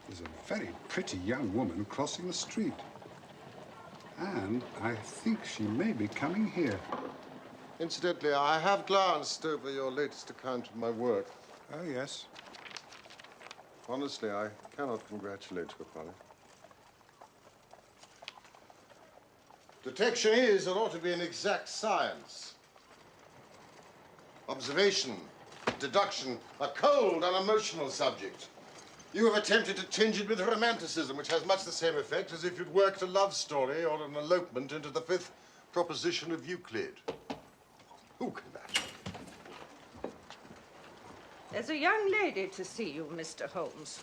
There's a very pretty young woman crossing the street. And I think she may be coming here. Incidentally, I have glanced over your latest account of my work. Oh, yes. Honestly, I cannot congratulate you upon it. Detection is and ought to be an exact science. Observation, deduction, a cold, unemotional subject. You have attempted to tinge it with romanticism, which has much the same effect as if you'd worked a love story or an elopement into the fifth proposition of Euclid. Who can that? There's a young lady to see you, Mr. Holmes.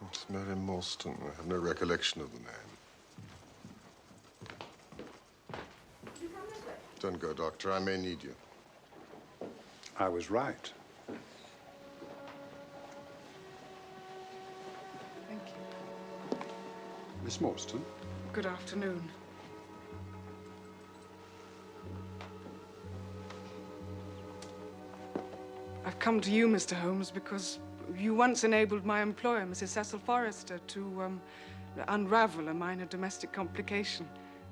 It's Mary Morstan. I have no recollection of the name. Don't go, Doctor. I may need you. I was right. Thank you. Miss Morstan? Good afternoon. I've come to you, Mr. Holmes, because you once enabled my employer, Mrs. Cecil Forrester, to unravel a minor domestic complication.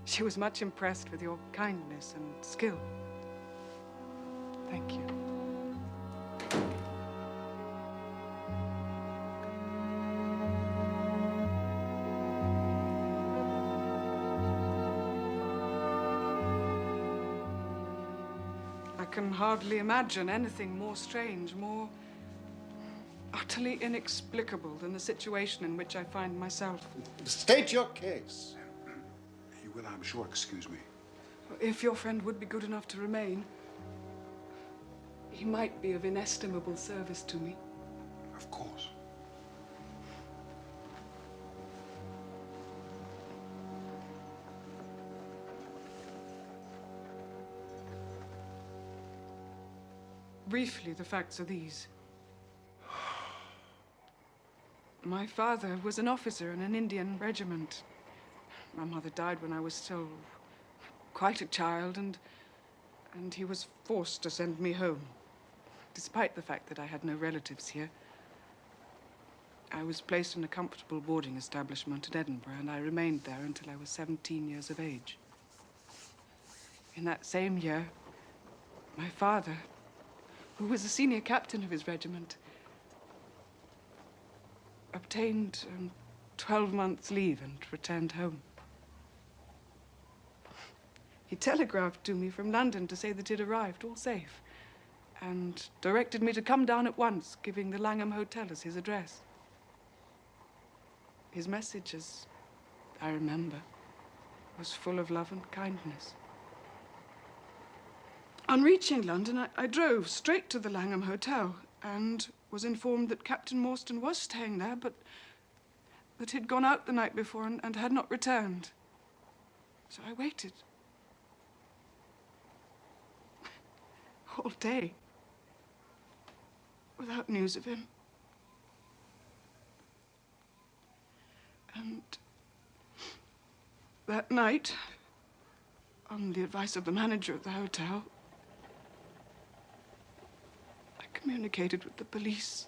She was much impressed with your kindness and skill. Thank you. I can hardly imagine anything more strange, more utterly inexplicable than the situation in which I find myself. State your case. You will, I'm sure, excuse me. If your friend would be good enough to remain, he might be of inestimable service to me. Of course. Briefly, the facts are these. My father was an officer in an Indian regiment. My mother died when I was still quite a child, and he was forced to send me home, despite the fact that I had no relatives here. I was placed in a comfortable boarding establishment in Edinburgh, and I remained there until I was 17 years of age. In that same year, my father, who was a senior captain of his regiment, obtained 12 months' leave and returned home. He telegraphed to me from London to say that he'd arrived, all safe, and directed me to come down at once, giving the Langham Hotel as his address. His message, as I remember, was full of love and kindness. On reaching London, I drove straight to the Langham Hotel and was informed that Captain Morstan was staying there, but that he'd gone out the night before and had not returned. So I waited. All day, without news of him. And that night, on the advice of the manager of the hotel, I communicated with the police.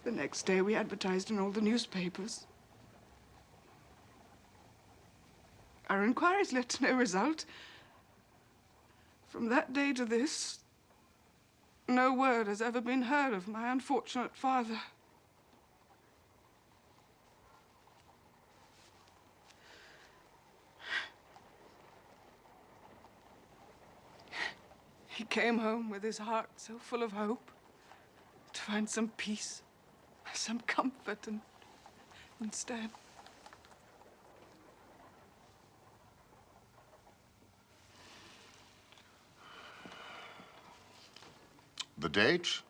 The next day, we advertised in all the newspapers. Our inquiries led to no result. From that day to this, no word has ever been heard of my unfortunate father. He came home with his heart so full of hope to find some peace, some comfort, and instead... The date?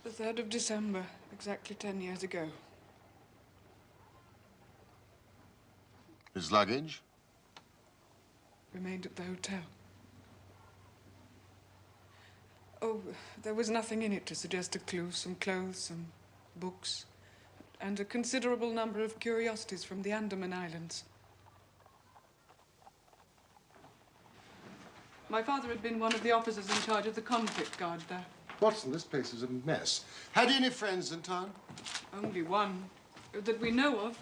The 3rd of December, exactly 10 years ago. His luggage? Remained at the hotel. Oh, there was nothing in it to suggest a clue. Some clothes, some books, and a considerable number of curiosities from the Andaman Islands. My father had been one of the officers in charge of the convict guard there. Watson, this place is a mess. Had you any friends in town? Only one, that we know of.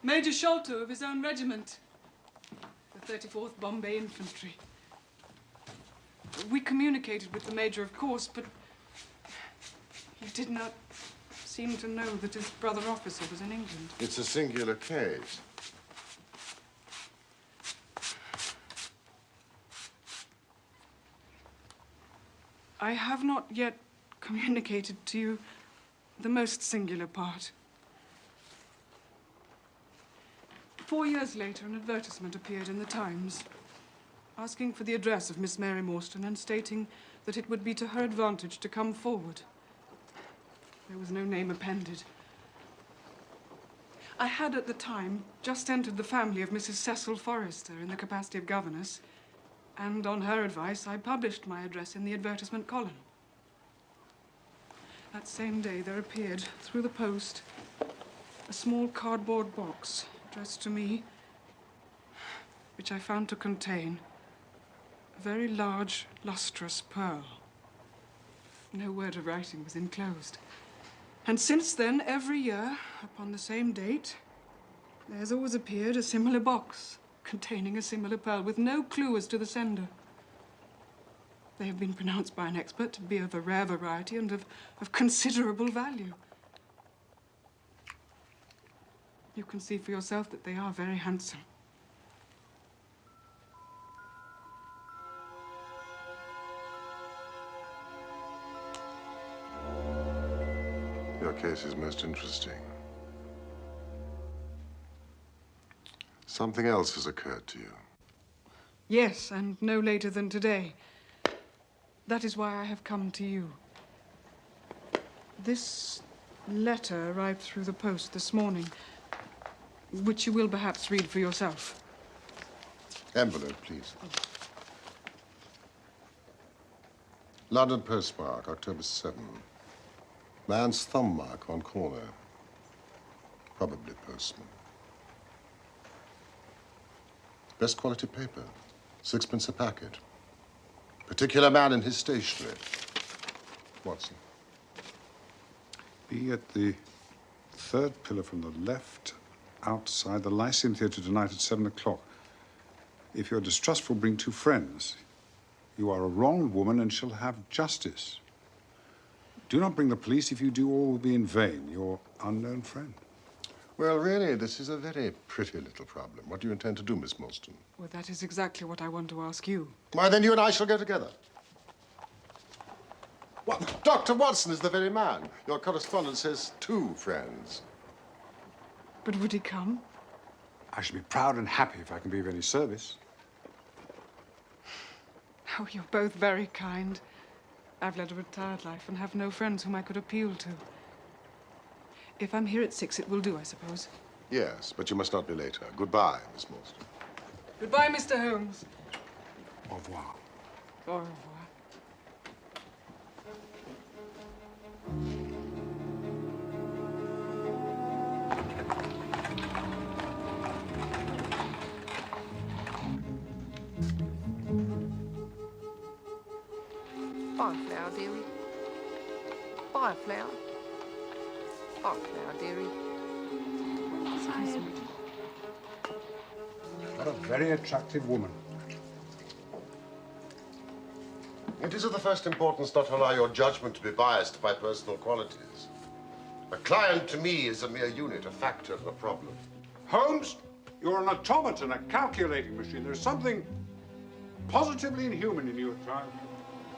Major Sholto of his own regiment. The 34th Bombay Infantry. We communicated with the Major, of course, but he did not seem to know that his brother officer was in England. It's a singular case. I have not yet communicated to you the most singular part. 4 years later, an advertisement appeared in the Times asking for the address of Miss Mary Morstan and stating that it would be to her advantage to come forward. There was no name appended. I had at the time just entered the family of Mrs. Cecil Forrester in the capacity of governess, and on her advice, I published my address in the advertisement column. That same day, there appeared, through the post, a small cardboard box addressed to me, which I found to contain a very large, lustrous pearl. No word of writing was enclosed. And since then, every year, upon the same date, there has always appeared a similar box containing a similar pearl with no clue as to the sender. They have been pronounced by an expert to be of a rare variety and of considerable value. You can see for yourself that they are very handsome. Your case is most interesting. Something else has occurred to you. Yes, and no later than today. That is why I have come to you. This letter arrived through the post this morning, which you will perhaps read for yourself. Envelope, please. London postmark, October 7. Man's thumb mark on corner. Probably postman. Best quality paper. 6p a packet. Particular man in his stationery. Watson. Be at the 3rd pillar from the left, outside the Lyceum Theatre tonight at 7 o'clock. If you're distrustful, bring 2 friends. You are a wronged woman and shall have justice. Do not bring the police. If you do, all will be in vain. Your unknown friend. Well, really, this is a very pretty little problem. What do you intend to do, Miss Morstan? Well, that is exactly what I want to ask you. Why, then you and I shall go together. What? Dr. Watson is the very man. Your correspondent says 2 friends. But would he come? I shall be proud and happy if I can be of any service. Oh, you're both very kind. I've led a retired life and have no friends whom I could appeal to. If I'm here at 6, it will do, I suppose. Yes, but you must not be later. Goodbye, Miss Morstan. Goodbye, Mr. Holmes. Au revoir. Au revoir. Bye, Flower, dearie. Bye, Flower. Bye, Flower, dearie. Excuse me. What a very attractive woman. It is of the first importance not to allow your judgment to be biased by personal qualities. A client to me is a mere unit, a factor, a problem. Holmes, you're an automaton, a calculating machine. There's something positively inhuman in you at times.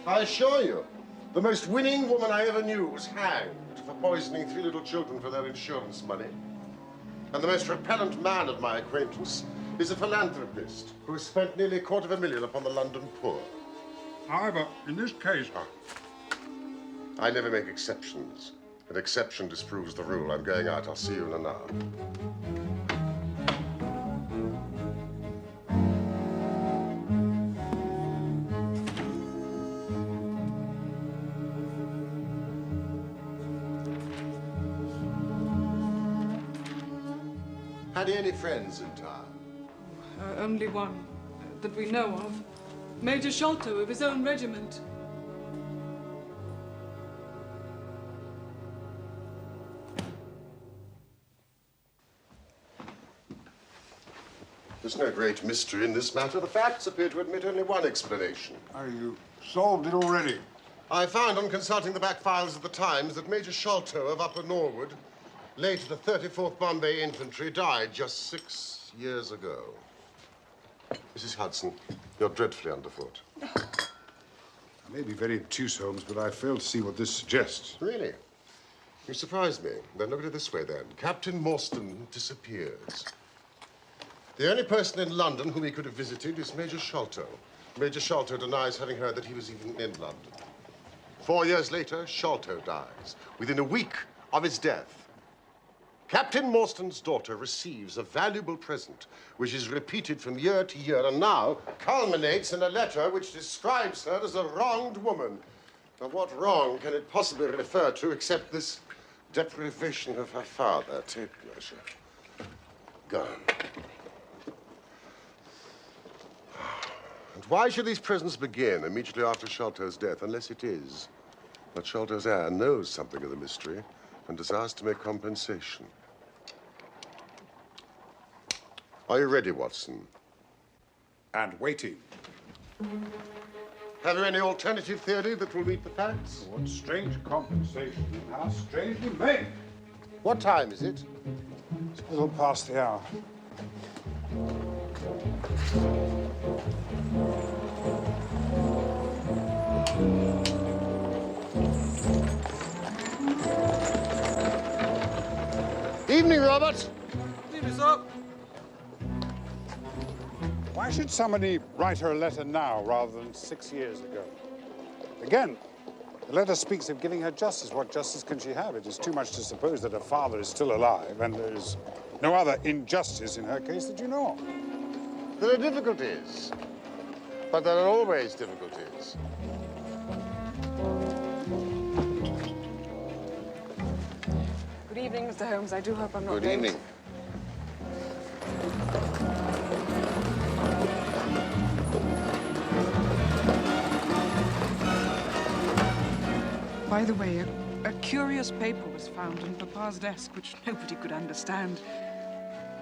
I assure you, the most winning woman I ever knew was hanged for poisoning 3 little children for their insurance money. And the most repellent man of my acquaintance is a philanthropist who has spent nearly $250,000 upon the London poor. However, in this case... I never make exceptions. An exception disproves the rule. I'm going out. I'll see you in an hour. Had he any friends in town? Only one that we know of. Major Sholto of his own regiment. There's no great mystery in this matter. The facts appear to admit only one explanation. Oh, you solved it already? I found on consulting the back files of the Times that Major Sholto of Upper Norwood, late of the 34th Bombay Infantry, died just 6 years ago. Mrs. Hudson, you're dreadfully underfoot. I may be very obtuse, Holmes, but I fail to see what this suggests. Really? You surprise me. Then look at it this way, then. Captain Morstan disappears. The only person in London whom he could have visited is Major Sholto. Major Sholto denies having heard that he was even in London. 4 years later, Sholto dies. Within a week of his death, Captain Morstan's daughter receives a valuable present, which is repeated from year to year, and now culminates in a letter which describes her as a wronged woman. Now, what wrong can it possibly refer to except this deprivation of her father? Take pleasure. Go. And why should these presents begin immediately after Sholto's death, unless it is that Sholto's heir knows something of the mystery and desires to make compensation? Are you ready, Watson? And waiting. Have you any alternative theory that will meet the facts? What strange compensation, and how strangely made. What time is it? It's a little past the hour. Evening, Robert. Evening, sir. Why should somebody write her a letter now rather than 6 years ago? Again, the letter speaks of giving her justice. What justice can she have? It is too much to suppose that her father is still alive, and there is no other injustice in her case that you know of. There are difficulties, but there are always difficulties. Good evening, Mr. Holmes. I do hope I'm not Good late. evening. By the way, a curious paper was found on Papa's desk, which nobody could understand.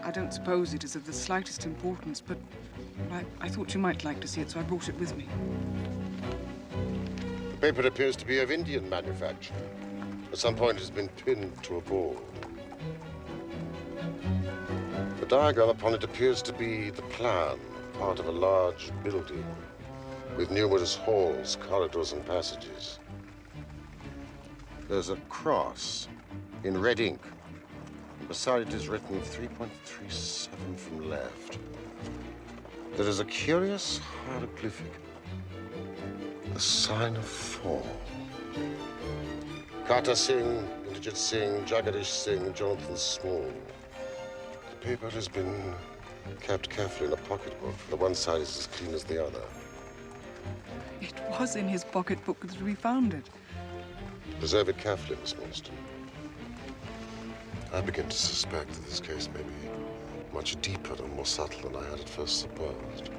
I don't suppose it is of the slightest importance, but I thought you might like to see it, so I brought it with me. The paper appears to be of Indian manufacture. At some point, it has been pinned to a board. The diagram upon it appears to be the plan, part of a large building with numerous halls, corridors, and passages. There's a cross in red ink. And beside it is written 3.37 from left. There is a curious hieroglyphic, the sign of fall. Kata Singh, Indrajit Singh, Jagadish Singh, Jonathan Small. The paper has been kept carefully in a pocketbook. The one side is as clean as the other. It was in his pocketbook that we found it. Preserve it carefully, Miss Morstan. I begin to suspect that this case may be much deeper and more subtle than I had at first supposed.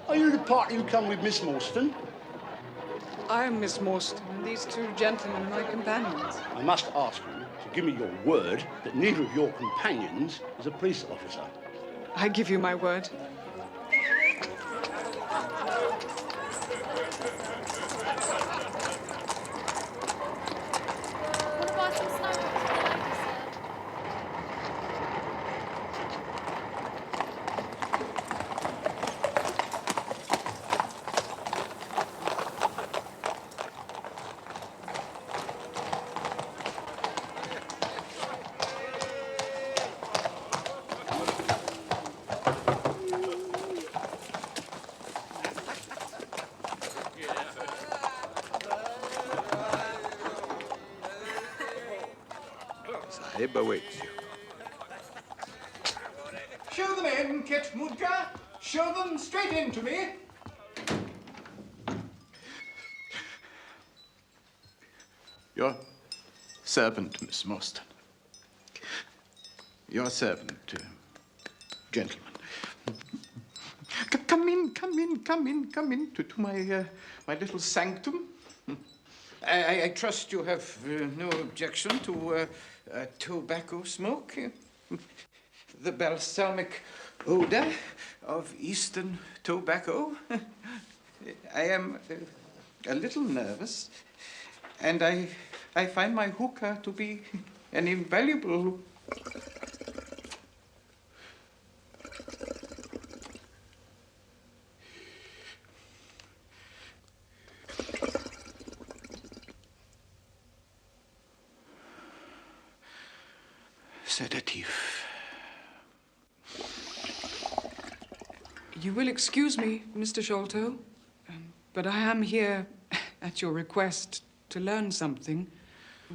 Are you the party who come with Miss Morstan? I am Miss Morstan, and these two gentlemen are my companions. I must ask you to give me your word that neither of your companions is a police officer. I give you my word. What about some snow drops for the ladies, sir? Sahib awaits you. Show them in, Kit Mudka. Show them straight in to me. Your servant, Miss Morstan. Your servant, gentlemen. Come in to my little sanctum. I trust you have no objection to tobacco smoke. The balsamic odor of Eastern tobacco. I am a little nervous, and I find my hookah to be an invaluable... sedative. You will excuse me, Mr. Sholto, but I am here at your request to learn something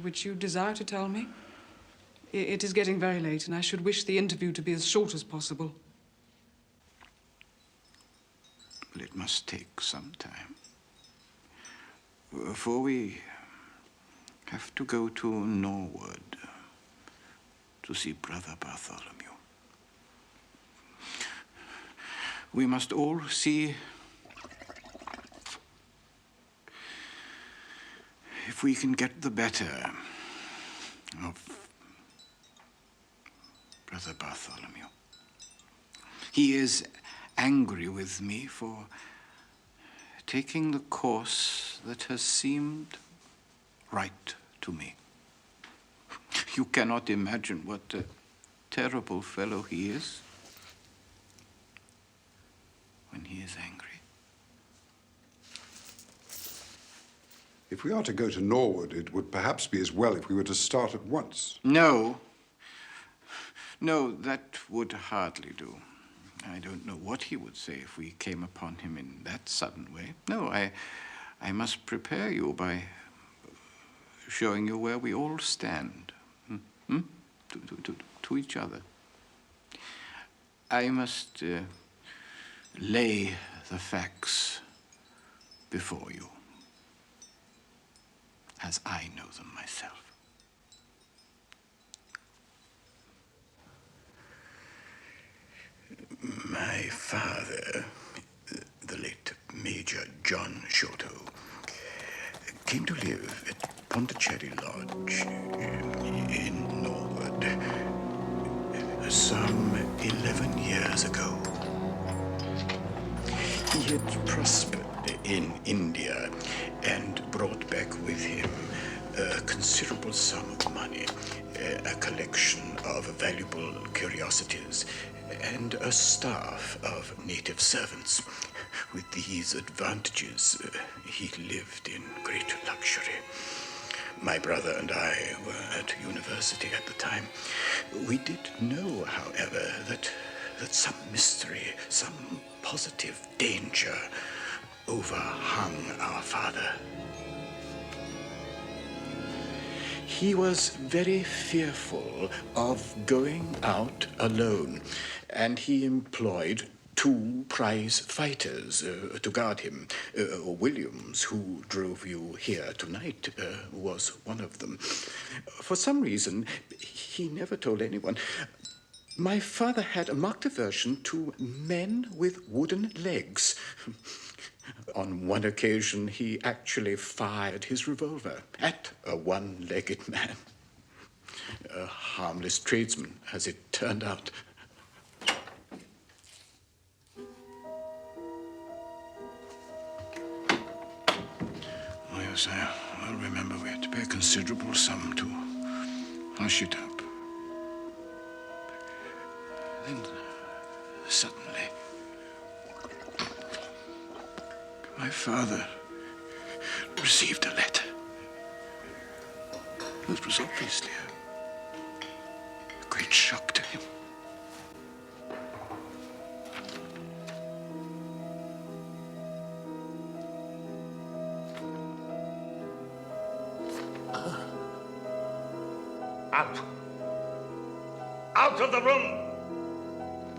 which you desire to tell me. It is getting very late, and I should wish the interview to be as short as possible. Well, it must take some time. For we have to go to Norwood to see Brother Bartholomew. We must all see if we can get the better of Brother Bartholomew. He is angry with me for taking the course that has seemed right to me. You cannot imagine what a terrible fellow he is when he is angry. If we are to go to Norwood, it would perhaps be as well if we were to start at once. No. No, that would hardly do. I don't know what he would say if we came upon him in that sudden way. No, I must prepare you by showing you where we all stand. To each other. I must lay the facts before you, as I know them myself. My father, the late Major John Sholto, came to live at Pondicherry Lodge in Norwood some 11 years ago. He had prospered in India and brought back with him a considerable sum of money, a collection of valuable curiosities, and a staff of native servants. With these advantages, he lived in great luxury. My brother and I were at university at the time. We did know, however, that some mystery, some positive danger overhung our father. He was very fearful of going out alone, and he employed 2 prize fighters to guard him. Williams, who drove you here tonight, was one of them. For some reason, he never told anyone. My father had a marked aversion to men with wooden legs. On one occasion, he actually fired his revolver at a one-legged man. A harmless tradesman, as it turned out. Oh, yes, I remember we had to pay a considerable sum to hush it up. Then, suddenly, my father received a letter. It was obviously a great shock to him. Out! Out of the room!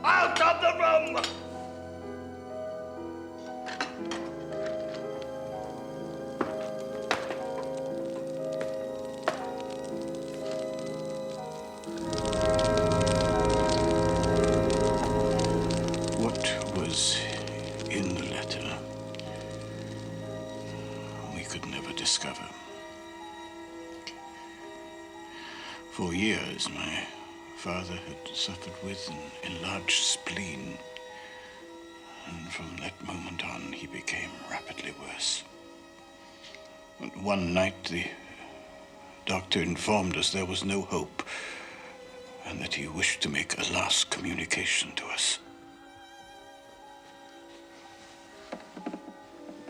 Out of the room! What was in the letter, we could never discover. For years, my father had suffered with an enlarged spleen, and from that moment on, he became rapidly worse. But one night, the doctor informed us there was no hope, and that he wished to make a last communication to us.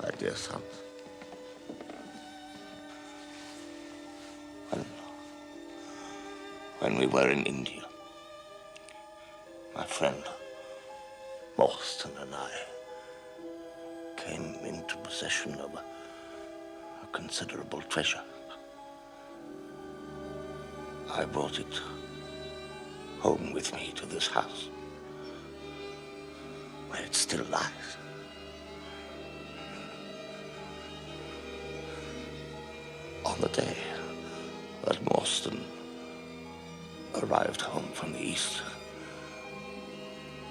My dear son, when we were in India, my friend Morstan and I came into possession of a considerable treasure. I brought it home with me to this house, where it still lies. On the day that Morstan arrived home from the east,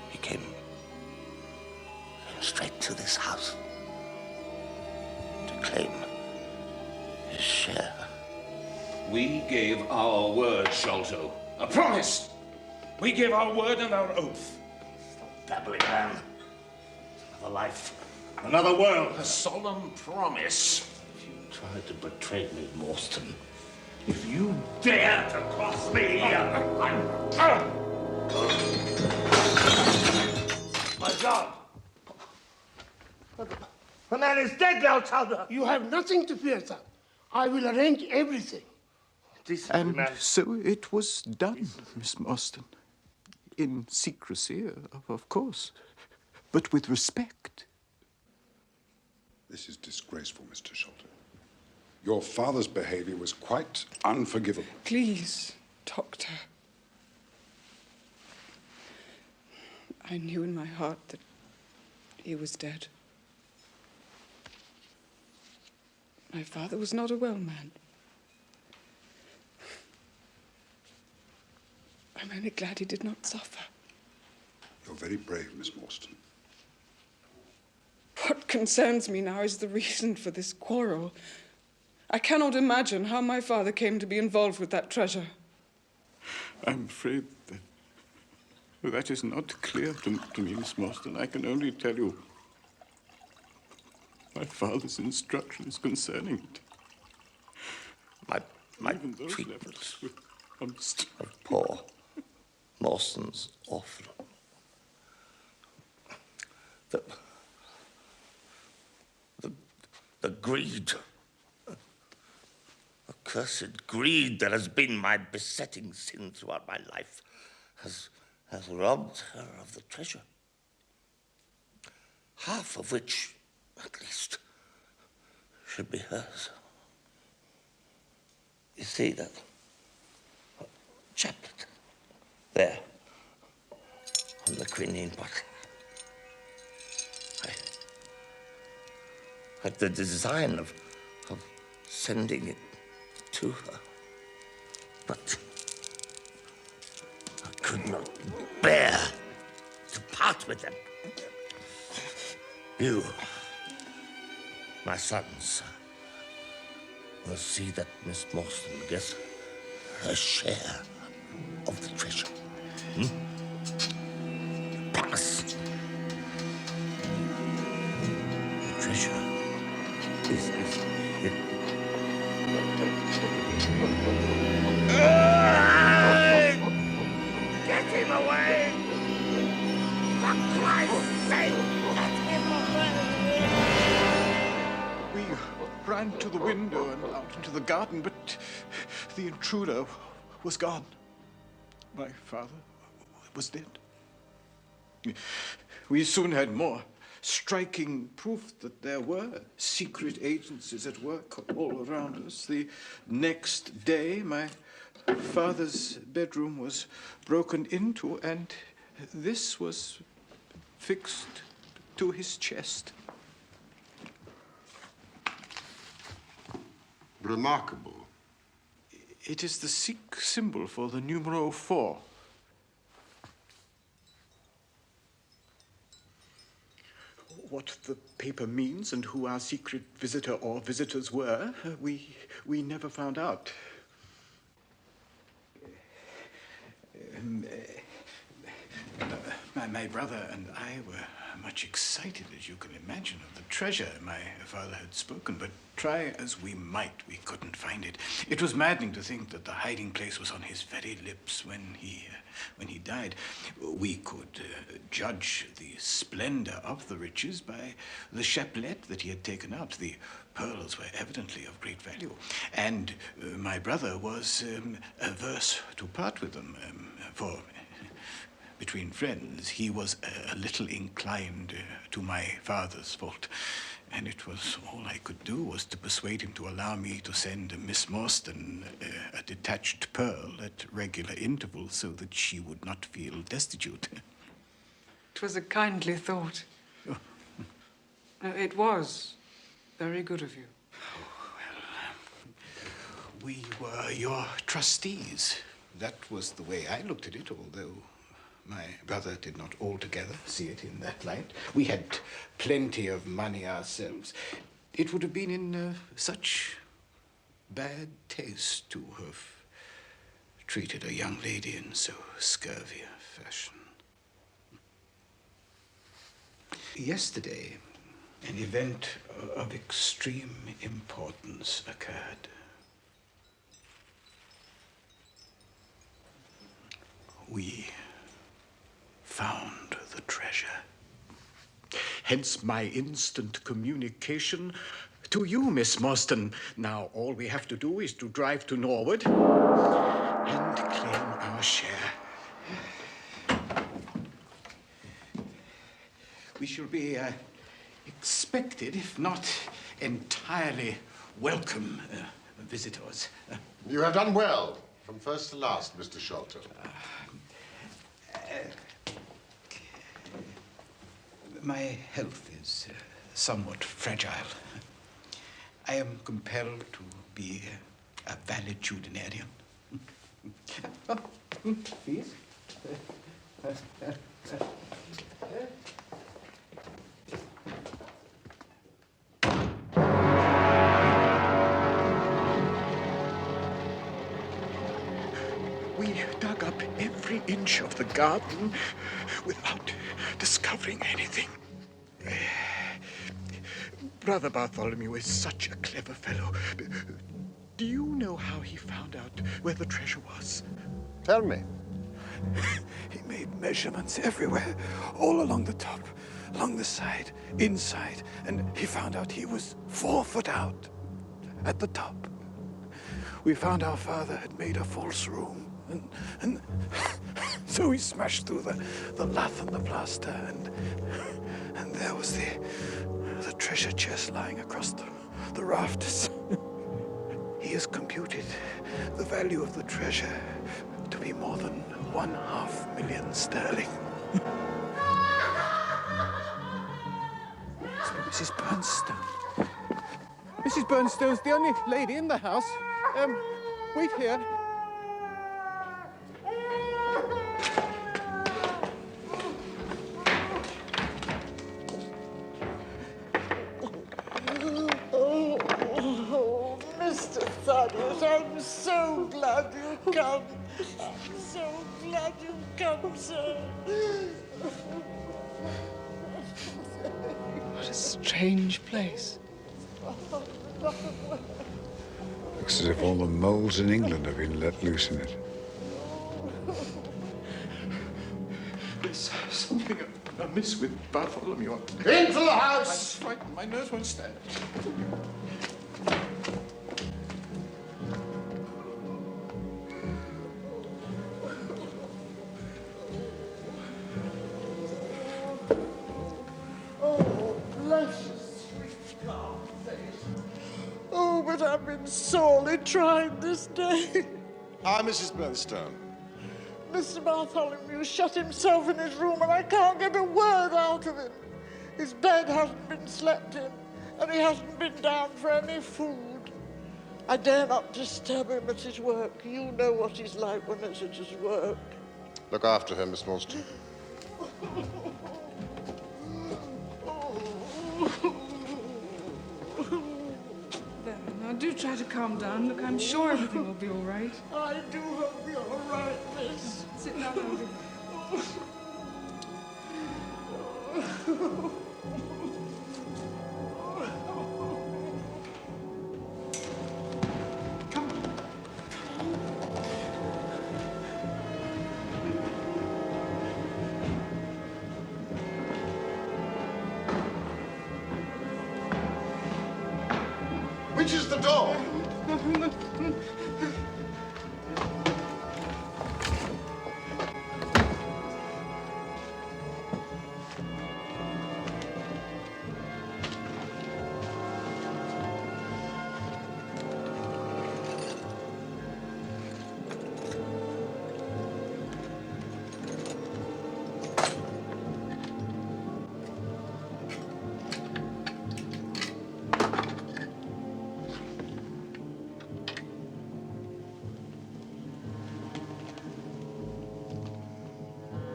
he came straight to this house to claim his share. We gave our word, Sholto. A promise! We gave our word and our oath. Stop babbling, man. Another life, another world. A solemn promise. If you tried to betray me, Morstan, if you dare to cross me, My God! The man is dead now, Chowder! You have nothing to fear, sir. I will arrange everything. And so it was done, Miss Morstan. In secrecy, of course, but with respect. This is disgraceful, Mr. Sholto. Your father's behavior was quite unforgivable. Please, Doctor. I knew in my heart that he was dead. My father was not a well man. I'm only glad he did not suffer. You're very brave, Miss Morstan. What concerns me now is the reason for this quarrel. I cannot imagine how my father came to be involved with that treasure. I'm afraid that is not clear to me, Miss Morstan. I can only tell you my father's instructions concerning it. My Even those treatment levels were honest. of poor Morstan's orphan. The greed, accursed greed that has been my besetting sin throughout my life has robbed her of the treasure. Half of which, at least, should be hers. You see that chaplet there on the quinine bottle? I had the design of sending it to her, but I could not bear to part with them. You, my sons, will see that Miss Morstan gets her share of the treasure. Promise. The treasure is hidden. Get him away! For Christ's sake, get him away! We ran to the window and out into the garden, but the intruder was gone. My father was dead. We soon had more striking proof that there were secret agencies at work all around us. The next day, my father's bedroom was broken into, and this was fixed to his chest. Remarkable. It is the Sikh symbol for the numero 4. What the paper means and who our secret visitor or visitors were, we never found out. My brother and I were much excited, as you can imagine, of the treasure my father had spoken, but try as we might, we couldn't find it. It was maddening to think that the hiding place was on his very lips when he died. We could judge the splendor of the riches by the chapelet that he had taken out. The pearls were evidently of great value, and my brother was averse to part with them, for between friends, he was a little inclined to my father's fault. And it was all I could do was to persuade him to allow me to send Miss Morstan a detached pearl at regular intervals so that she would not feel destitute. It was a kindly thought. Oh. It was very good of you. We were your trustees. That was the way I looked at it, although my brother did not altogether see it in that light. We had plenty of money ourselves. It would have been in such bad taste to have treated a young lady in so scurvy a fashion. Yesterday, an event of extreme importance occurred. We found the treasure. Hence my instant communication to you, Miss Morstan. Now all we have to do is to drive to Norwood and claim our share. We shall be expected, if not entirely welcome, visitors. You have done well, from first to last, Mr. Sholto. My health is somewhat fragile. I am compelled to be a valetudinarian. Please. We dug up every inch of the garden without discovering anything. Brother Bartholomew is such a clever fellow. Do you know how he found out where the treasure was? Tell me. He made measurements everywhere, all along the top, along the side, inside, and he found out he was 4 foot out at the top. We found our father had made a false room, and so we smashed through the lath and the plaster, and there was the treasure chest lying across the rafters. He has computed the value of the treasure to be more than 500,000 sterling. So Mrs. Bernstone. Mrs. Bernstone's the only lady in the house. Wait here. Thaddeus, I'm so glad you've come. I'm so glad you've come, sir. What a strange place. Looks as if all the moles in England have been let loose in it. There's something amiss with Bartholomew. Into the house! I'm frightened. My nerves won't stand. Oh, bless your sweet calm face. Oh, but I've been sorely tried this day. Hi, Mrs. Morstan. Mr. Bartholomew shut himself in his room and I can't get a word out of him. His bed hasn't been slept in and he hasn't been down for any food. I dare not disturb him at his work. You know what he's like when it's at his work. Look after her, Miss Morstan. There, now do try to calm down. Look, I'm sure everything will be all right. I do hope you're all right, miss. Sit down, Alvin. Which is the door?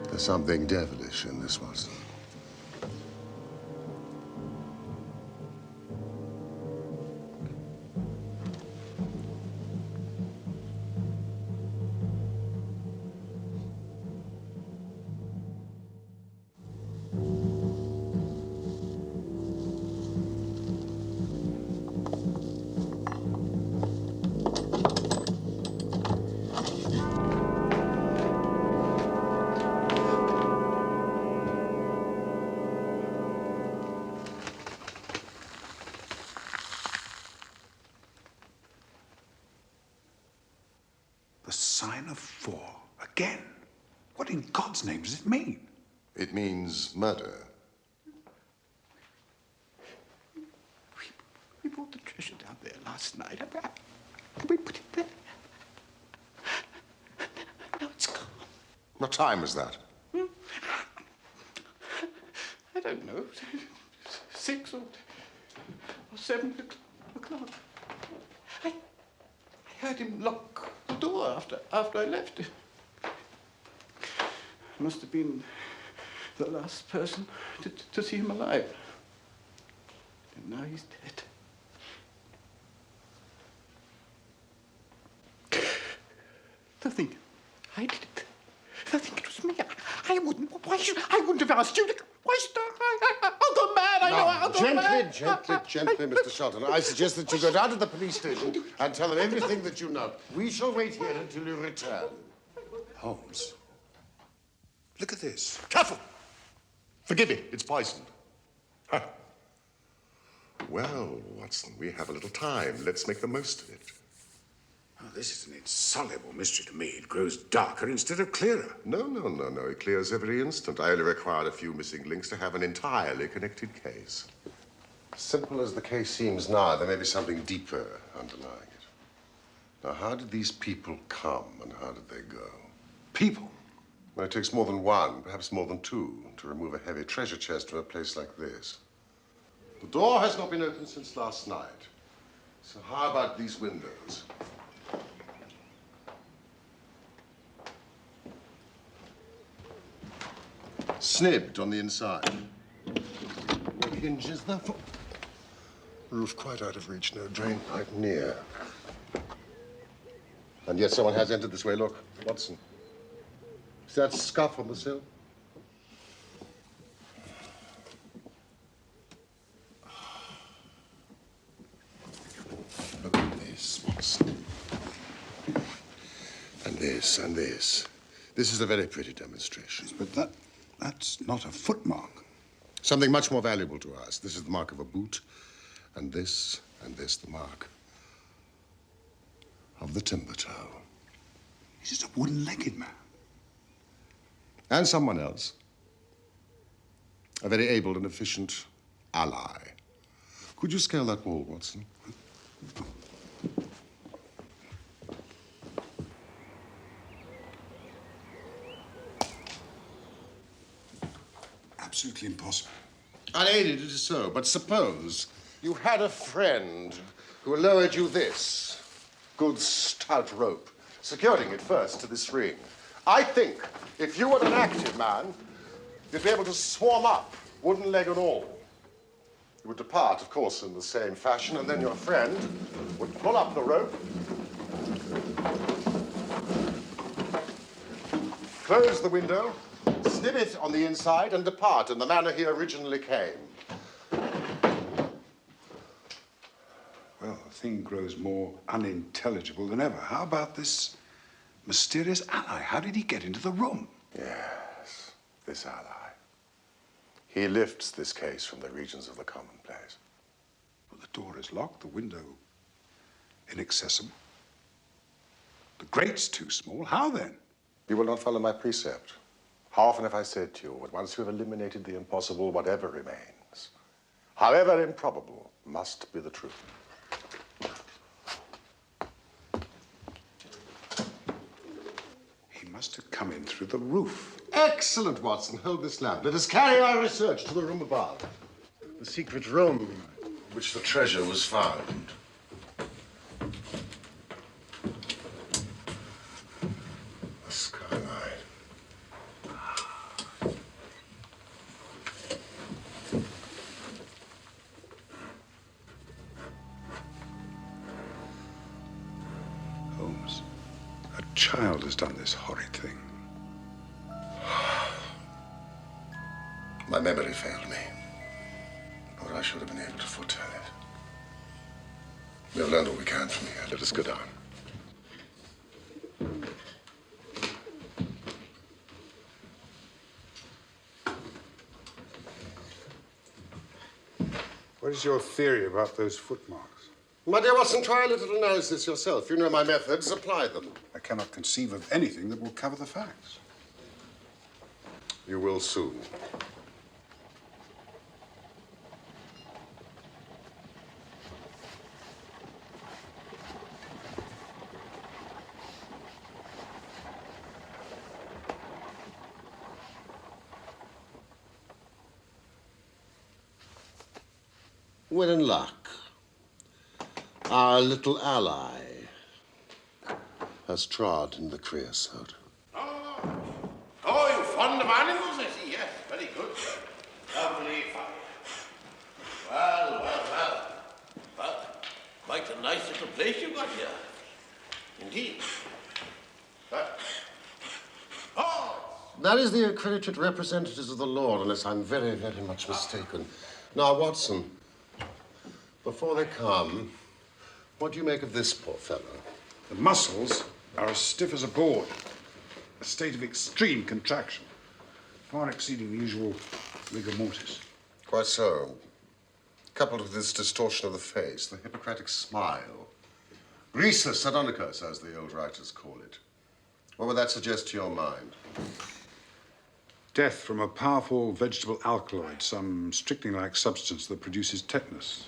There's something devilish in this, Watson. The sign of 4 again. What in God's name does it mean? It means murder. We brought the treasure down there last night. We put it there. Now it's gone. What time was that? I don't know. 6 or 7 o'clock. I heard him lock the door after I left. Must have been the last person to see him alive. And now he's dead. Nothing. I did it. Nothing. It was me. I wouldn't. I wouldn't have asked you to. Why should I? I'll go mad. I know. I'll go mad. Gently, Mr. Shelton. I suggest that you go down to the police station and tell them everything that you know. We shall wait here until you return. Holmes, look at this. Careful! Forgive me, it's poisoned. Huh. Well, Watson, we have a little time. Let's make the most of it. Oh, this is an insoluble mystery to me. It grows darker instead of clearer. No. It clears every instant. I only required a few missing links to have an entirely connected case. Simple as the case seems now, there may be something deeper underlying it. Now, how did these people come and how did they go? People? Well, it takes more than one, perhaps more than 2, to remove a heavy treasure chest from a place like this. The door has not been opened since last night. So how about these windows? Snibbed on the inside. No hinges, therefore. Roof quite out of reach, no drain pipe near. And yet someone has entered this way. Look, Watson. See that scuff on the sill? Look at this, Watson. And this, and this. This is a very pretty demonstration. But that's not a footmark. Something much more valuable to us. This is the mark of a boot, and this, the mark of the timber toe. He's just a wooden-legged man. And someone else. A very able and efficient ally. Could you scale that wall, Watson? Absolutely impossible. Unaided, it is so. But suppose you had a friend who lowered you this good stout rope, securing it first to this ring. I think if you were an active man, you'd be able to swarm up, wooden leg and all. You would depart, of course, in the same fashion, and then your friend would pull up the rope, close the window, snip it on the inside, and depart in the manner he originally came. Well, the thing grows more unintelligible than ever. How about this mysterious ally? How did he get into the room? Yes, this ally. He lifts this case from the regions of the commonplace. Well, the door is locked, the window inaccessible. The grate's too small. How then? You will not follow my precept. How often have I said to you that once you have eliminated the impossible, whatever remains, however improbable, must be the truth. He must have come in through the roof. Excellent, Watson. Hold this lamp. Let us carry our research to the room above. The secret room in which the treasure was found. The skylight. Holmes, a child has done this horrid thing. My memory failed me, or I should have been able to foretell it. We have learned all we can from here. Let us go down. What is your theory about those footmarks? My dear Watson, try a little analysis yourself. You know my methods. Apply them. I cannot conceive of anything that will cover the facts. You will soon. We're in luck. Our little ally has trod in the creosote. Oh, you fond of animals, I see. Yes, very good. Lovely fun. Well, quite a nice little place you've got here. Indeed. That is the accredited representatives of the Lord, unless I'm very, very much mistaken. Now, Watson, before they come, what do you make of this poor fellow? The muscles are as stiff as a board. A state of extreme contraction, far exceeding the usual rigor mortis. Quite so. Coupled with this distortion of the face, the Hippocratic smile. Rhesus Sardonicus, as the old writers call it. What would that suggest to your mind? Death from a powerful vegetable alkaloid, some strychnine-like substance that produces tetanus.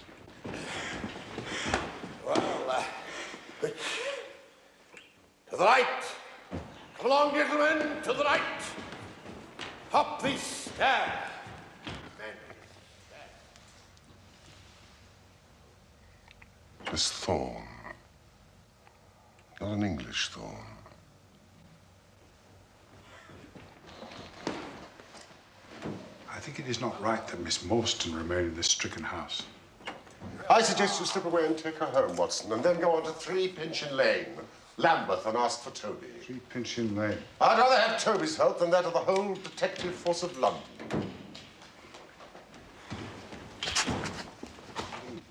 Well, to the right. Come along, gentlemen, to the right. Up this stair. This thorn. Not an English thorn. I think it is not right that Miss Morstan remain in this stricken house. I suggest you slip away and take her home, Watson, and then go on to 3 Pinchin Lane, Lambeth, and ask for Toby. 3 Pinchin Lane. I'd rather have Toby's help than that of the whole detective force of London.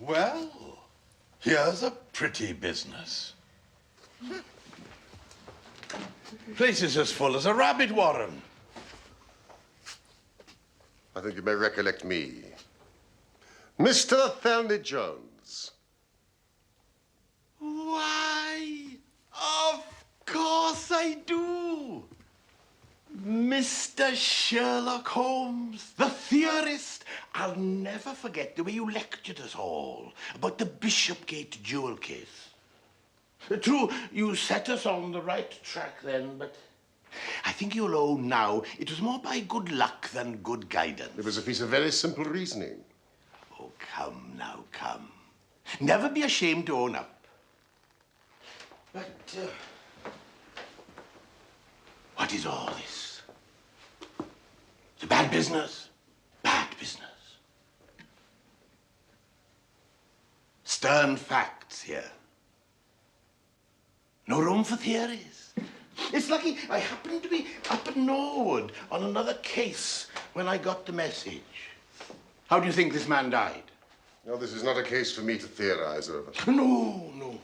Well, here's a pretty business. Place is as full as a rabbit warren. I think you may recollect me. Mr. Thelny Jones. Why, of course I do. Mr. Sherlock Holmes, the theorist. I'll never forget the way you lectured us all about the Bishopgate jewel case. True, you set us on the right track then, but I think you'll own now it was more by good luck than good guidance. It was a piece of very simple reasoning. Oh, come now, come. Never be ashamed to own up. But, what is all this? It's a bad business. Bad business. Stern facts here. No room for theories. It's lucky I happened to be up in Norwood on another case when I got the message. How do you think this man died? No, this is not a case for me to theorize over. No, no.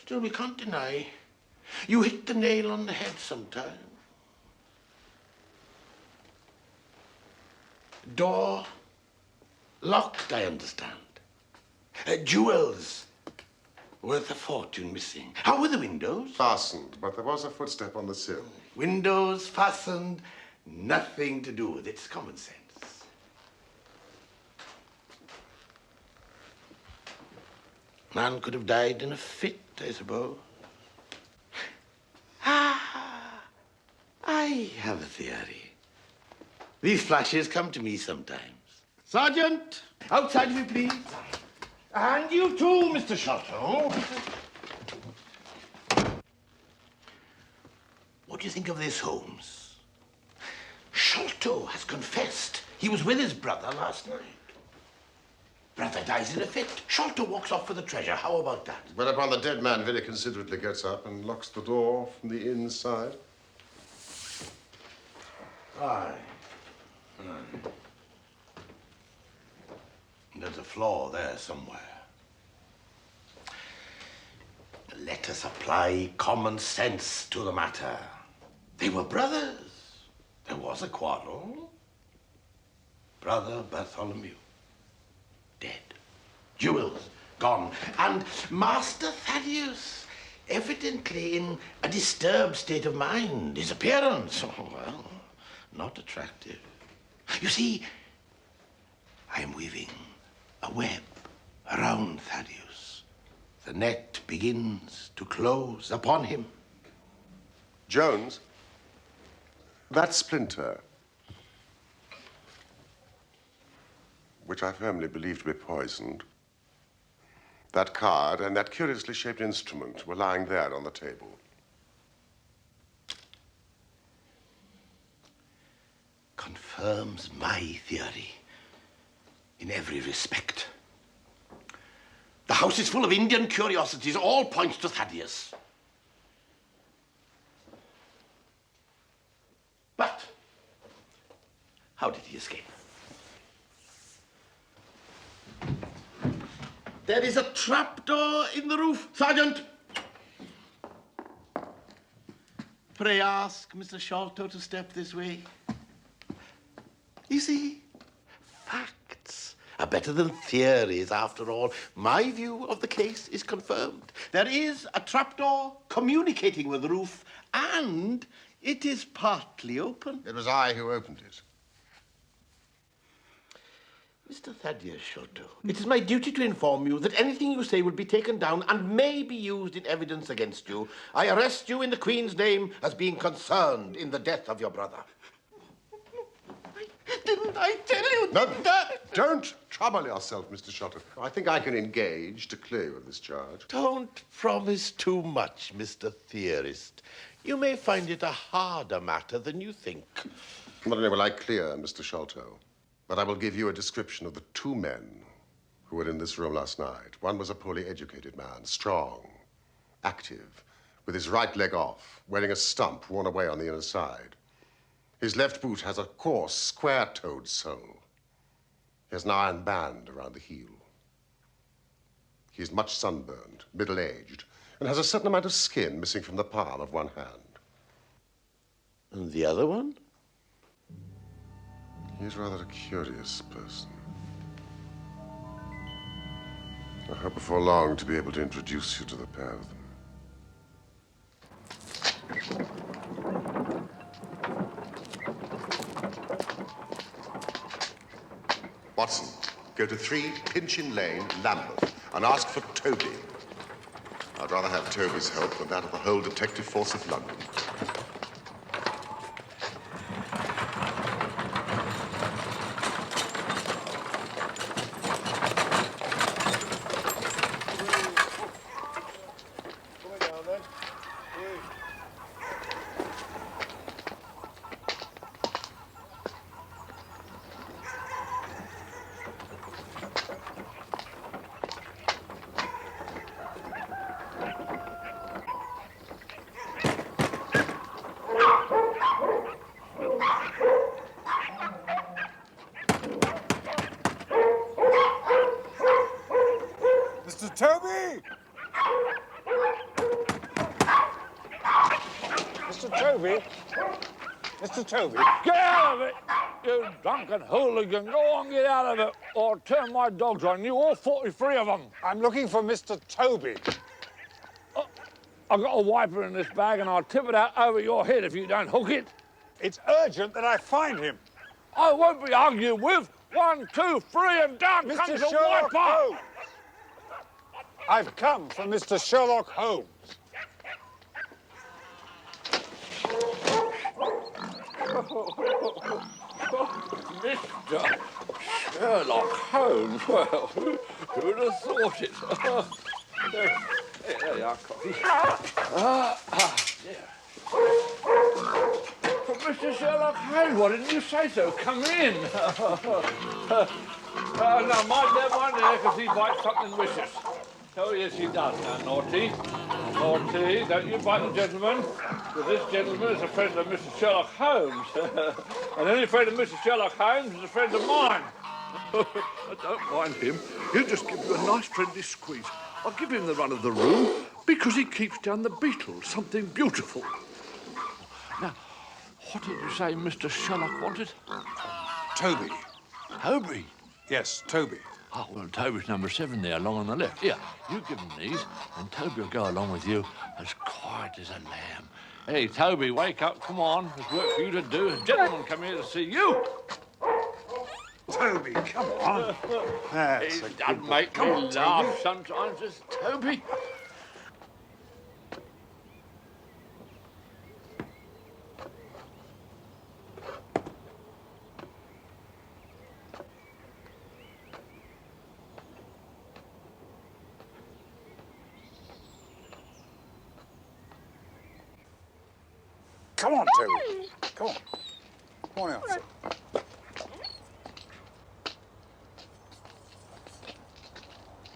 Still, we can't deny you hit the nail on the head sometime. Door locked, I understand. Jewels worth a fortune missing. How were the windows? Fastened, but there was a footstep on the sill. Windows fastened, nothing to do with it. It's common sense. Man could have died in a fit, I suppose. Ah, I have a theory. These flashes come to me sometimes. Sergeant, outside of you, please. And you too, Mr. Sholto. What do you think of this, Holmes? Sholto has confessed he was with his brother last night. Brother dies in a fit. Sholto walks off for the treasure. How about that? Whereupon the dead man very considerately gets up and locks the door from the inside. Aye. There's a flaw there somewhere. Let us apply common sense to the matter. They were brothers. There was a quarrel. Brother Bartholomew, dead. Jewels, gone. And Master Thaddeus, evidently in a disturbed state of mind. His appearance, oh, well, not attractive. You see, I am weaving a web around Thaddeus. The net begins to close upon him. Jones, that splinter, which I firmly believe to be poisoned, that card and that curiously shaped instrument were lying there on the table. Confirms my theory in every respect. The house is full of Indian curiosities. All points to Thaddeus. But how did he escape? There is a trapdoor in the roof. Sergeant! Pray ask Mr. Sholto to step this way. You see, facts are better than theories, after all. My view of the case is confirmed. There is a trapdoor communicating with the roof, and it is partly open. It was I who opened it. Mr. Thaddeus Sholto, it is my duty to inform you that anything you say will be taken down and may be used in evidence against you. I arrest you in the Queen's name as being concerned in the death of your brother. Didn't I tell you? No, don't trouble yourself, Mr. Sholto. I think I can engage to clear you of this charge. Don't promise too much, Mr. Theorist. You may find it a harder matter than you think. Not only will I clear Mr. Sholto, but I will give you a description of the 2 men who were in this room last night. One was a poorly educated man, strong, active, with his right leg off, wearing a stump worn away on the inner side. His left boot has a coarse, square-toed sole. He has an iron band around the heel. He is much sunburned, middle-aged, and has a certain amount of skin missing from the palm of one hand. And the other one? He's rather a curious person. I hope before long to be able to introduce you to the pair of them. Watson, go to 3 Pinchin Lane, Lambeth, and ask for Toby. I'd rather have Toby's help than that of the whole detective force of London. Mr. Toby! Mr. Toby? Mr. Toby? Get out of it, you drunken hooligan. Go on, get out of it, or I'll turn my dogs on you, all 43 of them. I'm looking for Mr. Toby. Oh, I've got a wiper in this bag, and I'll tip it out over your head if you don't hook it. It's urgent that I find him. I won't be argued with. 1, 2, 3, and down comes the Sherlock wiper. Holmes. I've come for Mr. Sherlock Holmes. Mr. Sherlock Holmes. Well, who'd have thought it? There you are, coffee. But Mr. Sherlock Holmes, why didn't you say so? Come in. No, mind there, because he bites something vicious. Oh, yes, he does. Now, naughty. Naughty. Don't you bite the gentleman, because this gentleman is a friend of Mr. Sherlock Holmes. And any friend of Mr. Sherlock Holmes is a friend of mine. I don't mind him. He'll just give you a nice friendly squeeze. I'll give him the run of the room because he keeps down the beetles, something beautiful. Now, what did you say Mr. Sherlock wanted? Toby. Toby? Yes, Toby. Oh, well, Toby's number 7 there, along on the left. Here, you give him these, and Toby will go along with you as quiet as a lamb. Hey, Toby, wake up, come on. There's work for you to do. A gentleman come here to see you. Toby, come on. That's It does make me laugh sometimes, this Toby. Come on, Toby. Come on. Come on, officer.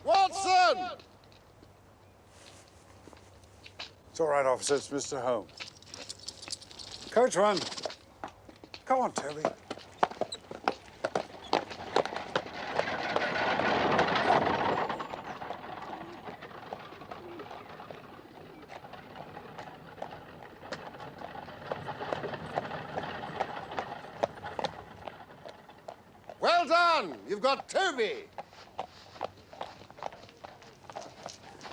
Watson! It's all right, officer. It's Mr. Holmes. Coachman. Come on, Toby. Well done! You've got Toby!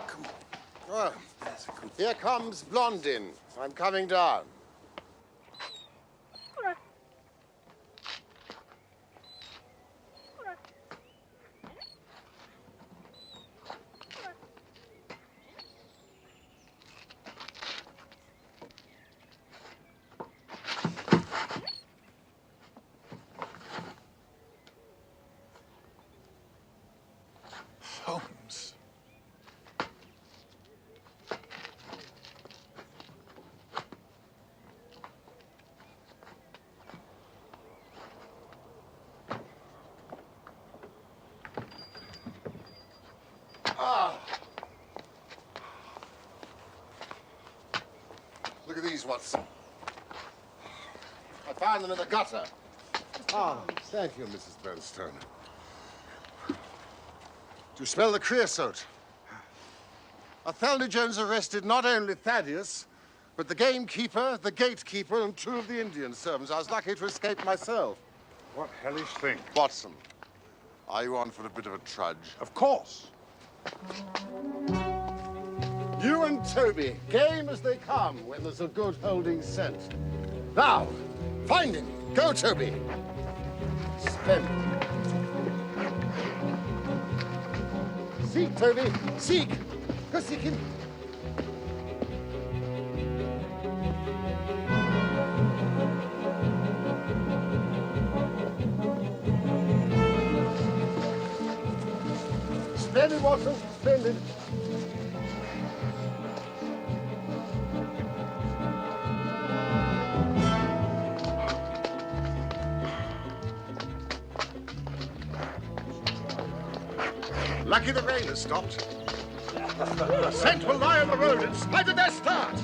Come on. Well, here comes Blondin. I'm coming down. Holmes. please, Watson. I found them in the gutter. Ah, thank you, Mrs. Bernstone. Do you smell the creosote? Athelney Jones arrested not only Thaddeus, but the gamekeeper, the gatekeeper, and 2 of the Indian servants. I was lucky to escape myself. What hellish thing? Watson, are you on for a bit of a trudge? Of course. You and Toby, game as they come when there's a good holding scent. Now, find him. Go, Toby. Splendid. Seek, Toby. Seek. Go seek him. Splendid, Watson. Splendid. Lucky the rain has stopped. The scent will lie on the road in spite of their start.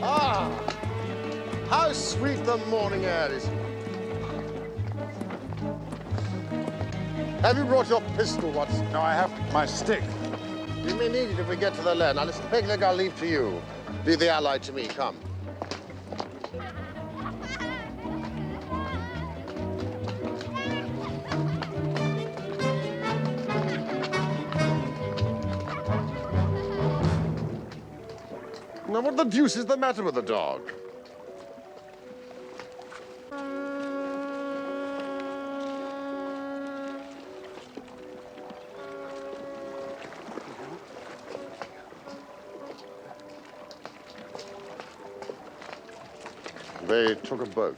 Ah, how sweet the morning air is. Have you brought your pistol, Watson? No, I have my stick. We may need it if we get to the land. Now, listen, Pegleg, I'll leave to you. Leave the ally to me. Come. Now, what the deuce is the matter with the dog? They took a boat.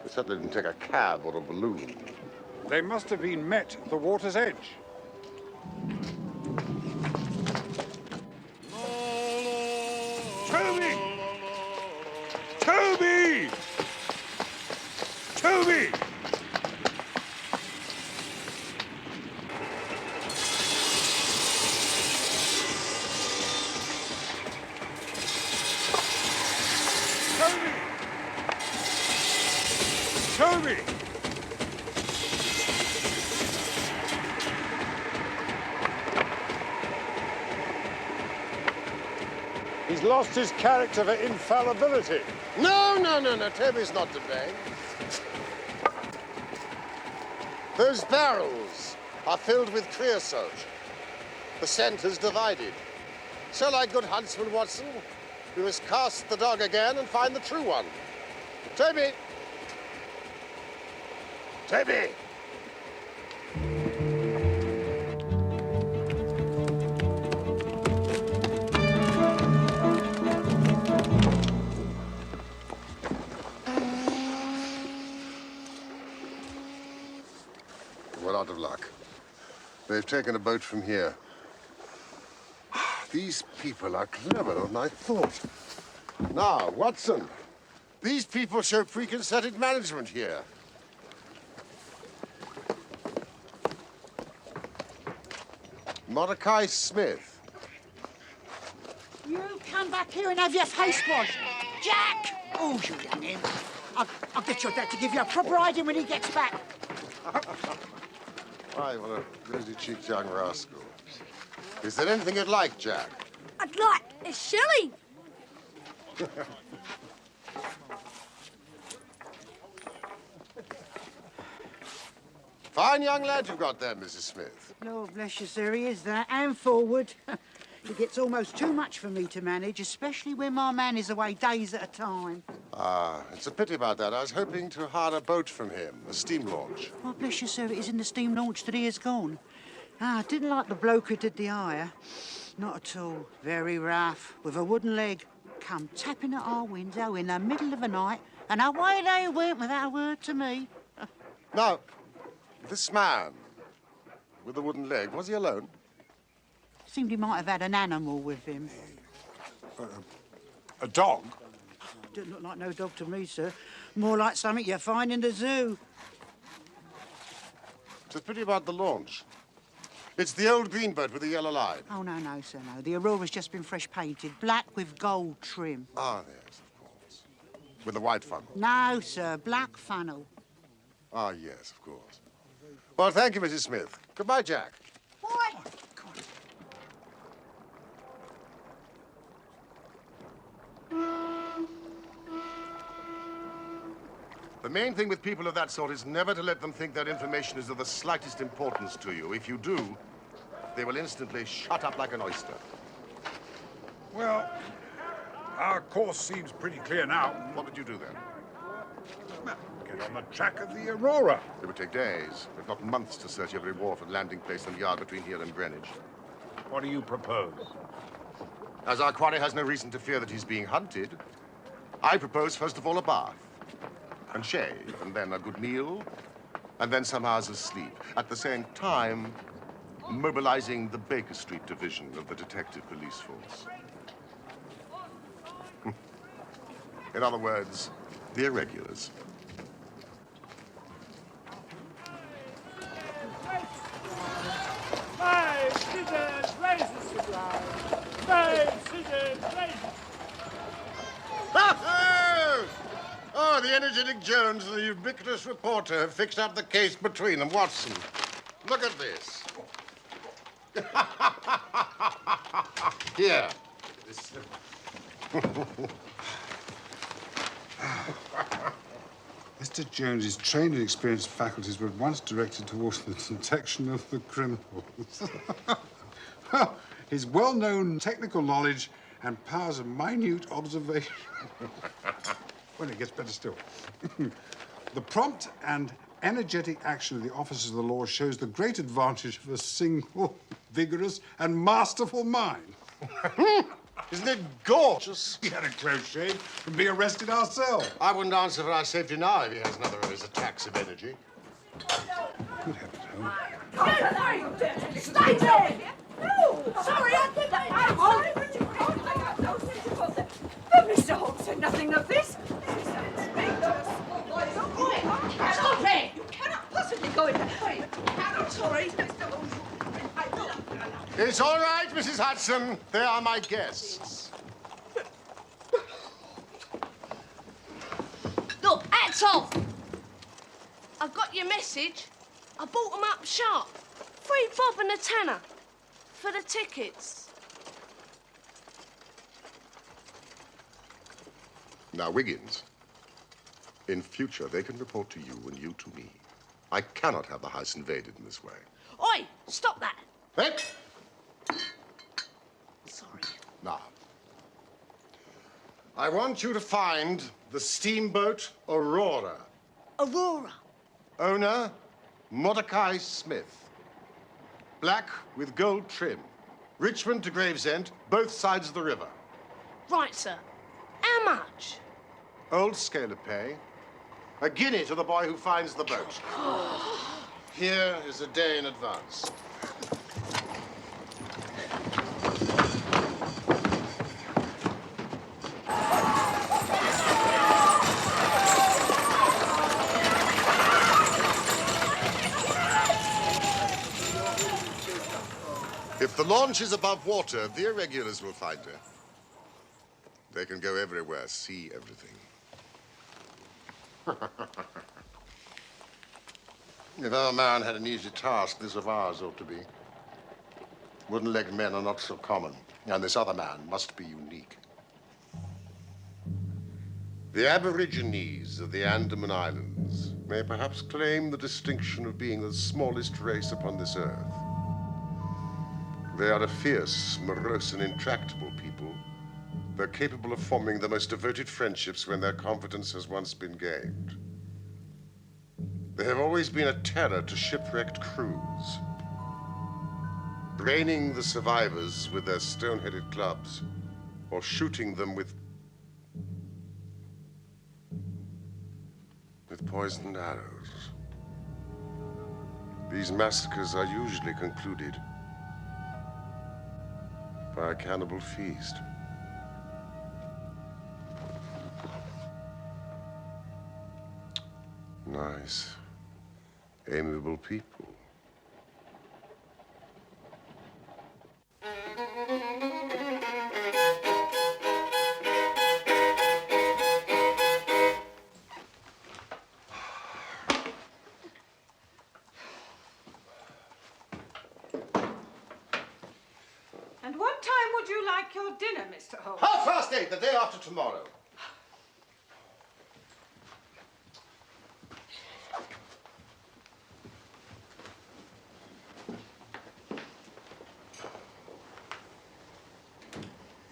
They certainly didn't take a cab or a balloon. They must have been met at the water's edge. Toby! Toby! Toby! Toby! He's lost his character for infallibility. No, no, no, no. Toby's not to blame. Those barrels are filled with creosote. The scent is divided. So, like good huntsman Watson, we must cast the dog again and find the true one. Toby! Toby! We're out of luck. They've taken a boat from here. These people are cleverer than I thought. Now, Watson, these people show preconcerted management here. Mordecai Smith. You come back here and have your face washed. Jack! Oh, you young imp. I'll get your dad to give you a proper hiding when he gets back. Why, what a rosy-cheeked young rascal. Is there anything you'd like, Jack? I'd like a shilling. Fine young lad you've got there, Mrs. Smith. Lord bless you, sir, he is that, and forward. He gets almost too much for me to manage, especially when my man is away days at a time. Ah, it's a pity about that. I was hoping to hire a boat from him, a steam launch. Oh, bless you, sir, it is in the steam launch that he has gone. Ah, I didn't like the bloke who did the hire. Not at all. Very rough, with a wooden leg. Come tapping at our window in the middle of the night, and away they went without a word to me. Now, this man with the wooden leg, was he alone? Seemed he might have had an animal with him. A dog? Didn't look like no dog to me, sir. More like something you find in the zoo. It's a pity about the launch. It's the old green boat with the yellow line. Oh, no, sir, no. The Aurora's just been fresh painted, black with gold trim. Ah, yes, of course. With the white funnel. No, sir, black funnel. Ah, yes, of course. Well, thank you, Mrs. Smith. Goodbye, Jack. Why? The main thing with people of that sort is never to let them think their information is of the slightest importance to you. If you do, they will instantly shut up like an oyster. Well, our course seems pretty clear now. What did you do then? Well, get on the track of the Aurora. It would take days, if not months, to search every wharf and landing place and yard between here and Greenwich. What do you propose? As our quarry has no reason to fear that he's being hunted, I propose, first of all, a bath. And shave, and then a good meal, and then some hours of sleep. At the same time, mobilizing the Baker Street division of the detective police force. In other words, the irregulars. Five, scissors, razor supply. Five, scissors, razor. Oh, the energetic Jones and the ubiquitous reporter have fixed up the case between them. Watson, look at this. Here. Mr. Jones's trained and experienced faculties were at once directed towards the detection of the criminals. His well-known technical knowledge and powers of minute observation. Well, it gets better still. The prompt and energetic action of the officers of the law shows the great advantage of a single, vigorous, and masterful mind. Isn't it gorgeous? We had a close shave from being arrested ourselves. I wouldn't answer for our safety now if he has another of his attacks of energy. Good heavens, Holmes. Stay there! No! Sorry, I did that. I'm sorry, but you can't. I got no sense about that. But Mr. Holmes said nothing of this. This is dangerous. Stop it! You cannot possibly go in that way. I'm sorry, Mr. Holmes. It's all right, Mrs. Hudson. They are my guests. Look, hats off. I've got your message. I bought them up sharp. 3 bob and a tenner for the tickets. Now, Wiggins, in future, they can report to you and you to me. I cannot have the house invaded in this way. Oi, stop that. Hey! Sorry. Now, I want you to find the steamboat Aurora. Aurora. Owner, Mordecai Smith. Black with gold trim. Richmond to Gravesend, both sides of the river. Right, sir. How much? Old scale of pay. A guinea to the boy who finds the boat. Here is a day in advance. If the launch is above water, the irregulars will find her. They can go everywhere, see everything. If our man had an easy task, this of ours ought to be. Wooden-legged men are not so common, and this other man must be unique. The Aborigines of the Andaman Islands may perhaps claim the distinction of being the smallest race upon this earth. They are a fierce, morose, and intractable people. They're capable of forming the most devoted friendships when their confidence has once been gained. They have always been a terror to shipwrecked crews, braining the survivors with their stone-headed clubs or shooting them with poisoned arrows. These massacres are usually concluded by a cannibal feast. Nice, amiable people. And what time would you like your dinner, Mr. Holmes? 8:30, the day after tomorrow.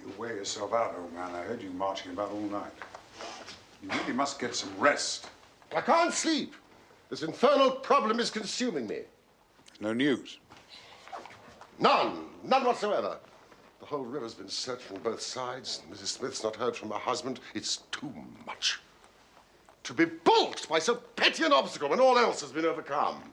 You wear yourself out, old man. I heard you marching about all night. You really must get some rest. I can't sleep. This infernal problem is consuming me. No news? None. None whatsoever. The whole river's been searched from both sides. Mrs. Smith's not heard from her husband. It's too much. To be balked by so petty an obstacle when all else has been overcome.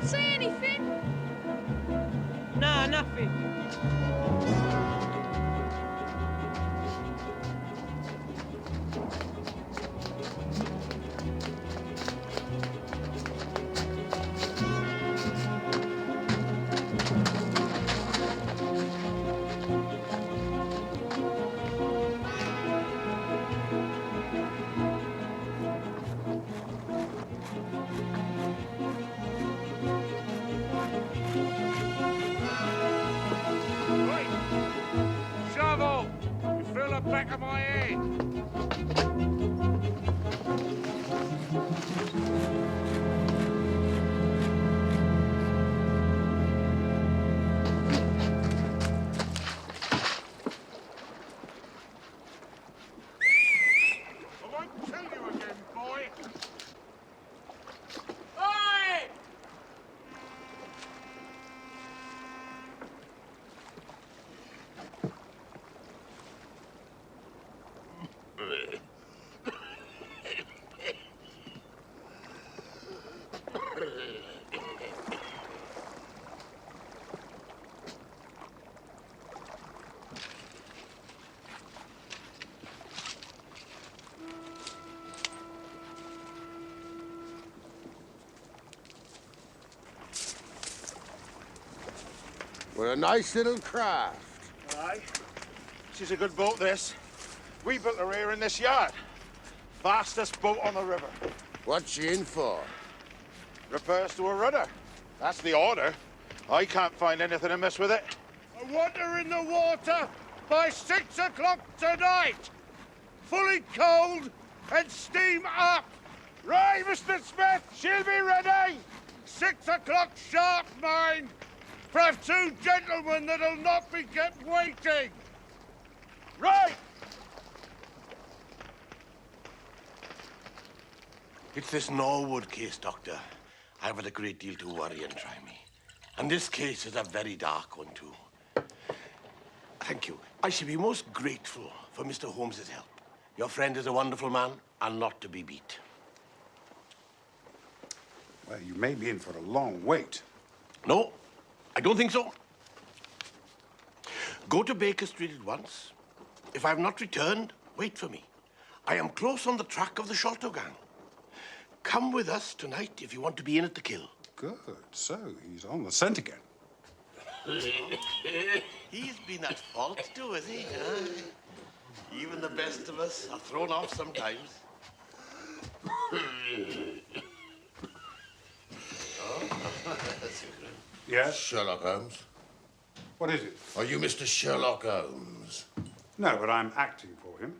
See anything? No, nothing. Shovel! You fill the back of my head. I won't kill you again, boy. Oi! We're a nice little craft. Aye. This is a good boat, this. We built her here in this yard. Fastest boat on the river. What's she in for? Repairs to a rudder. That's the order. I can't find anything amiss with it. I want her in the water by 6 o'clock tonight. Fully cold and steam up. Right, Mr. Smith, she'll be ready. 6 o'clock sharp, mind. For I've two gentlemen that'll not be kept waiting. Right! It's this Norwood case, Doctor. I've had a great deal to worry and try me. And this case is a very dark one, too. Thank you. I should be most grateful for Mr. Holmes's help. Your friend is a wonderful man and not to be beat. Well, you may be in for a long wait. No, I don't think so. Go to Baker Street at once. If I have not returned, wait for me. I am close on the track of the Sholto gang. Come with us tonight if you want to be in at the kill. Good. So, he's on the scent again. He's been at fault too, has he? Huh? Even the best of us are thrown off sometimes. Oh, that's good. Yes? Sherlock Holmes. What is it? Are you Mr. Sherlock Holmes? No, but I'm acting for him.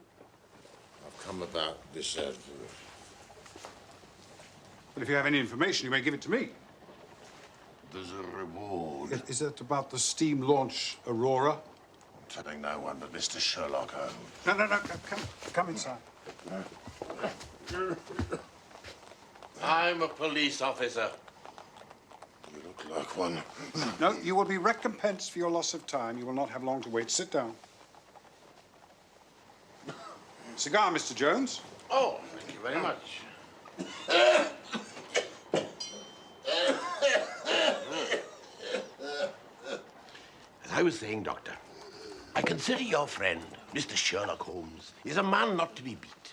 I've come about this. But if you have any information, you may give it to me. There's a reward. Is that about the steam launch Aurora? I'm telling no one but Mr. Sherlock Holmes. No. Come inside. I'm a police officer. You look like one. No, you will be recompensed for your loss of time. You will not have long to wait. Sit down. Cigar, Mr. Jones. Oh, thank you very much. As I was saying, Doctor, I consider your friend, Mr. Sherlock Holmes, is a man not to be beat.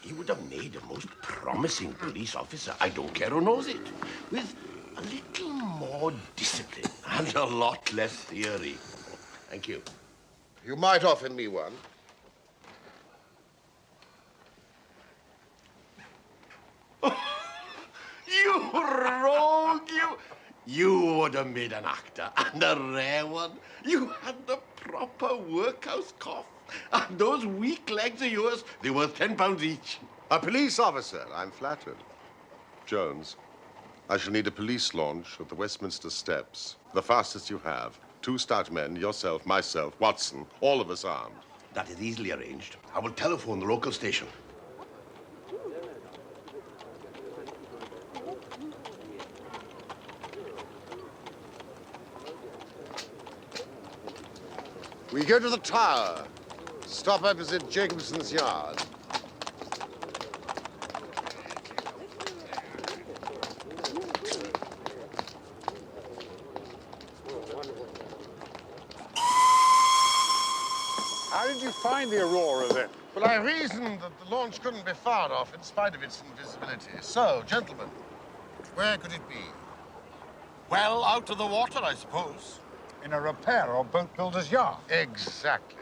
He would have made a most promising police officer, I don't care who knows it, with a little more discipline and a lot less theory. Thank you. You might offer me one. You rogue, you! You would have made an actor, and a rare one. You had the proper workhouse cough. And those weak legs of yours, they're worth £10 each. A police officer, I'm flattered. Jones, I shall need a police launch at the Westminster Steps. The fastest you have. 2 stout men, yourself, myself, Watson, all of us armed. That is easily arranged. I will telephone the local station. We go to the Tower. Stop opposite Jacobson's Yard. How did you find the Aurora, then? Well, I reasoned that the launch couldn't be far off in spite of its invisibility. So, gentlemen, where could it be? Well, out of the water, I suppose. In a repair or boat builder's yard. Exactly.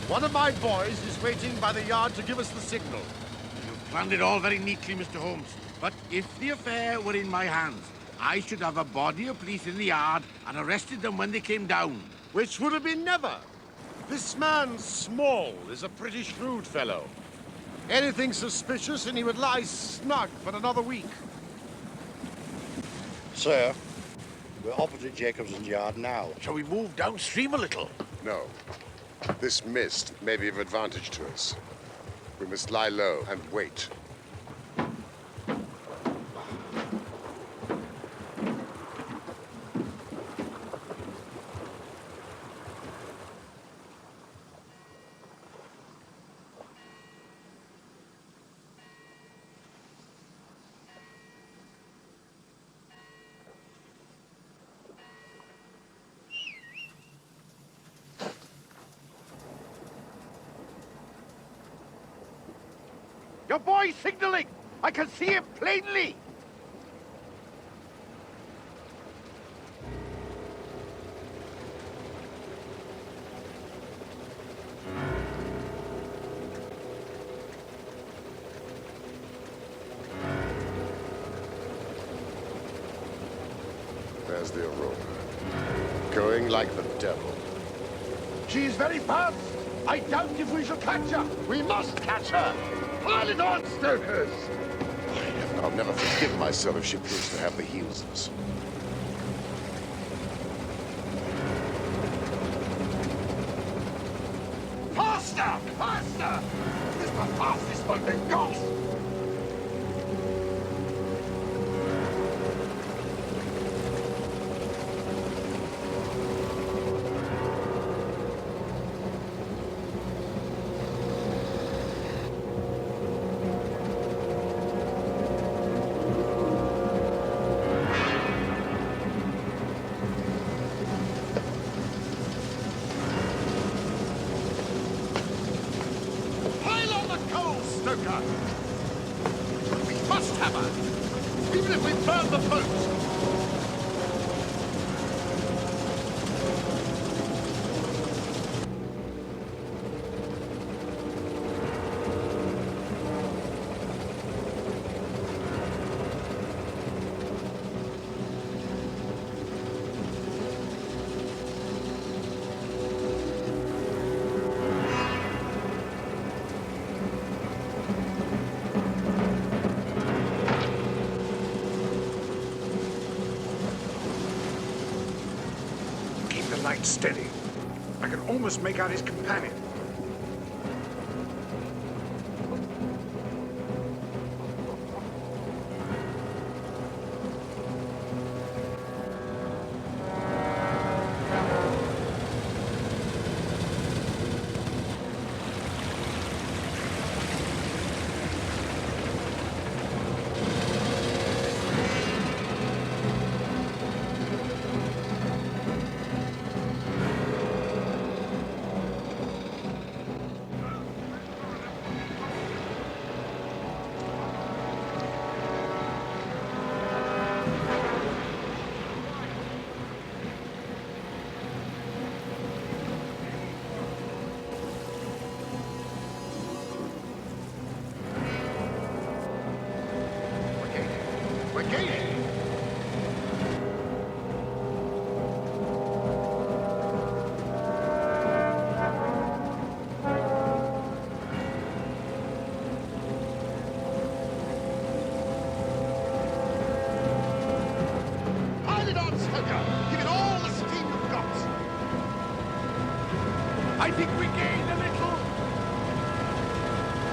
One of my boys is waiting by the yard to give us the signal. You've planned it all very neatly, Mr. Holmes. But if the affair were in my hands, I should have a body of police in the yard and arrested them when they came down. Which would have been never. This man, Small, is a pretty shrewd fellow. Anything suspicious and he would lie snug for another week. Sir, we're opposite Jacobson's yard now. Shall we move downstream a little? No. This mist may be of advantage to us. We must lie low and wait. Your boy's signaling! I can see him plainly! There's the Aurora. Going like the devil. She's very fast. I doubt if we shall catch her. We must catch her. Pile it on, stokers! I'll never forgive myself if she proves to have the heels of us. Faster! Faster! This is the fastest one they've got! Pile on the coal, stoker! We must have her, even if we burn the boat! Keep the light steady. I can almost make out his companion. gain a little?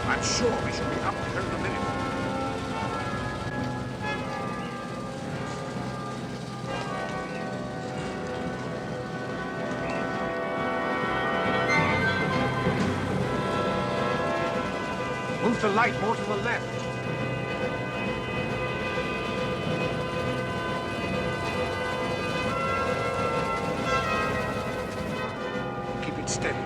I'm sure we shall be up here in a minute. Move the light more to the left. Keep it steady.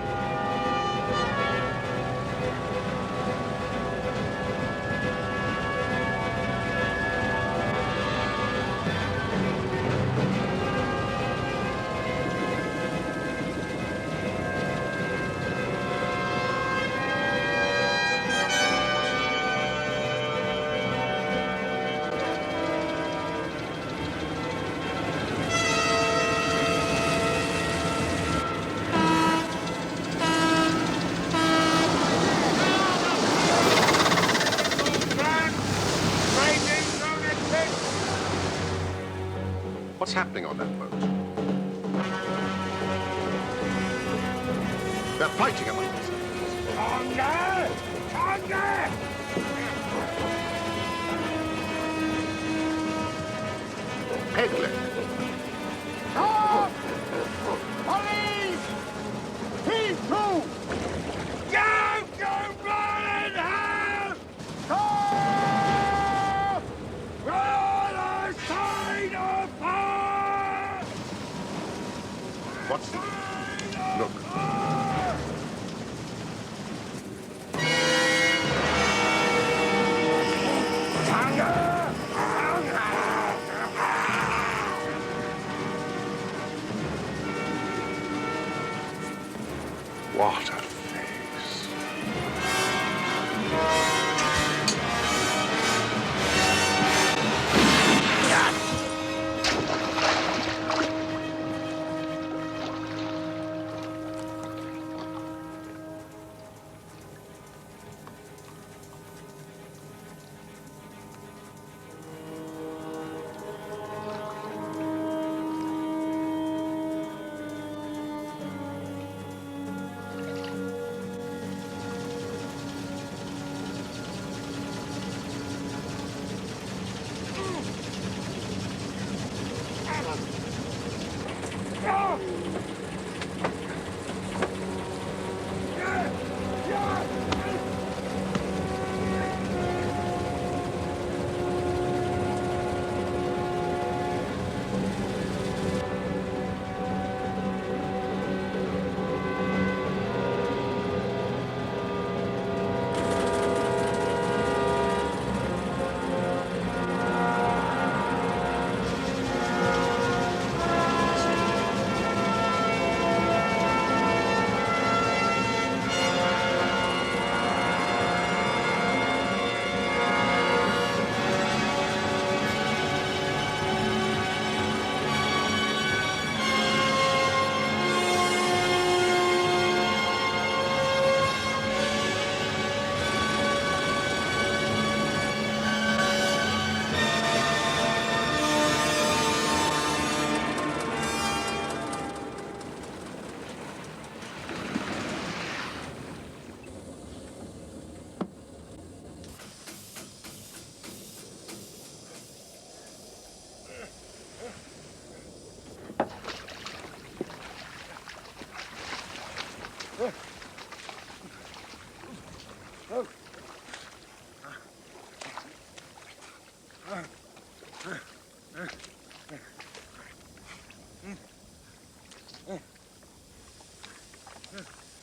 What's happening on that boat? They're fighting among themselves. Tonga! Tonga! Pegleg. Stop! Police! Heave to! Go burning hell! Stop! We're on the side of fire! What's the... Look. What a face.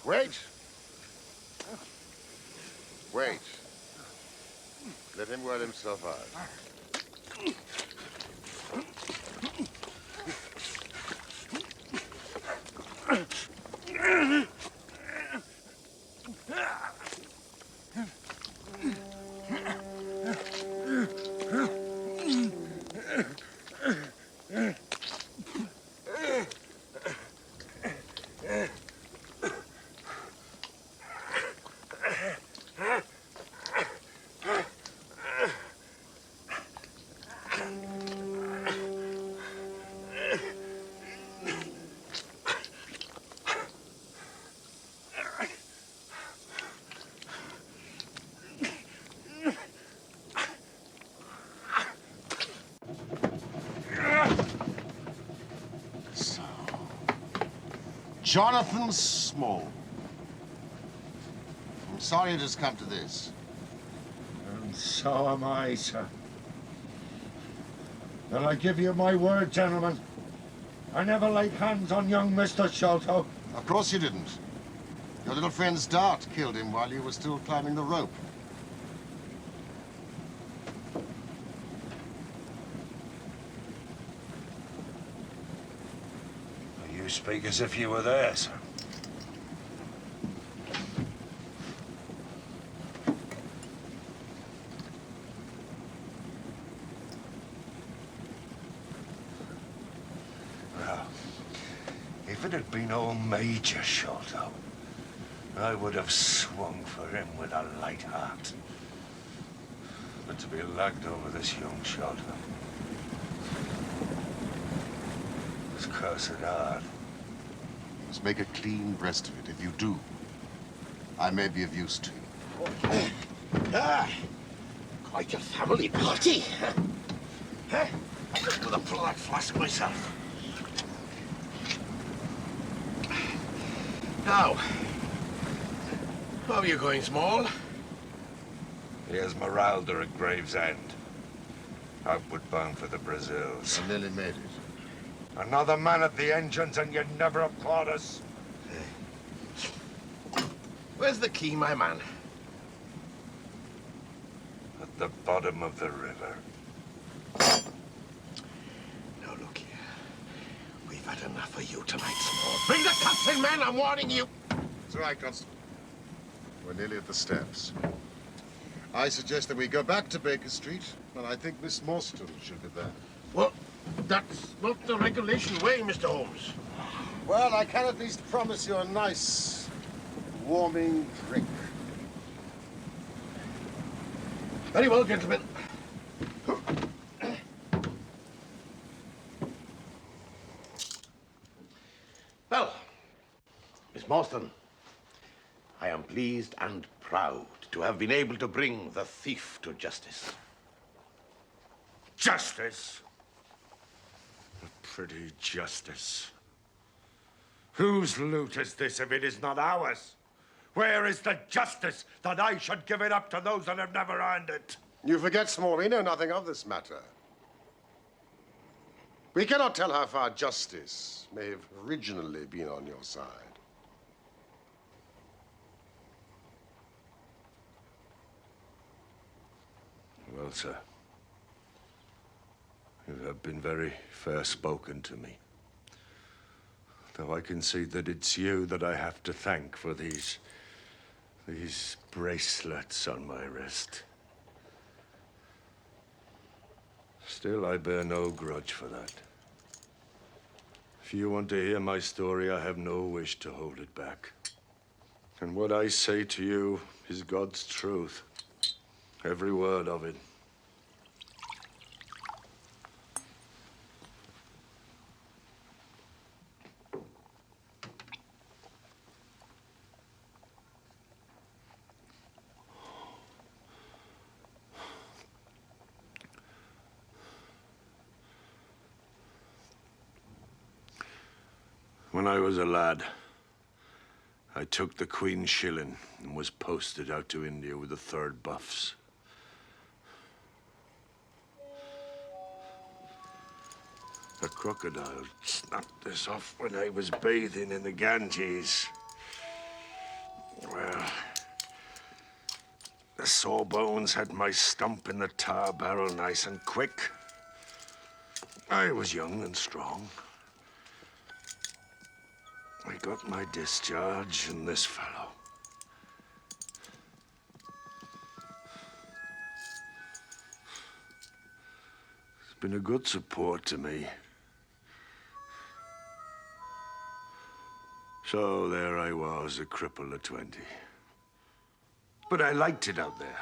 Wait. Wait. Let him wear himself out. Jonathan Small. I'm sorry it has come to this. And so am I, sir. And I give you my word, gentlemen, I never laid hands on young Mr. Sholto. Of course you didn't. Your little friend's dart killed him while you were still climbing the rope. You speak as if you were there, sir. Well, if it had been old Major Sholto, I would have swung for him with a light heart. But to be lagged over this young Sholto was cursed hard. Let's make a clean breast of it. If you do, I may be of use to you. Ah, quite a family party. Huh? I'm just gonna pull that flask myself. Now, how are you going, Small? Here's Meralda at Gravesend. Outward bound for the Brazils. I nearly made it. Another man at the engines and you'd never have caught us. Where's the key, my man? At the bottom of the river. Now, look here. We've had enough of you tonight, Small. Bring the cups in, man, I'm warning you. It's all right, Constable. We're nearly at the steps. I suggest that we go back to Baker Street, and I think Miss Morstan should be there. Well, that's not the regulation way, Mr. Holmes. Well, I can at least promise you a nice, warming drink. Very well, gentlemen. Well, Miss Morstan, I am pleased and proud to have been able to bring the thief to justice. Justice? A pretty justice. Whose loot is this if it is not ours? Where is the justice that I should give it up to those that have never earned it? You forget, Small, we know nothing of this matter. We cannot tell how far justice may have originally been on your side. Well, sir, you have been very fair-spoken to me. Though I can see that it's you that I have to thank for these bracelets on my wrist. Still, I bear no grudge for that. If you want to hear my story, I have no wish to hold it back. And what I say to you is God's truth. Every word of it. When I was a lad, I took the Queen's shilling and was posted out to India with the 3rd Buffs. A crocodile snapped this off when I was bathing in the Ganges. Well, the sawbones had my stump in the tar barrel nice and quick. I was young and strong. I got my discharge and this fellow. He's been a good support to me. So there I was, a cripple at 20. But I liked it out there.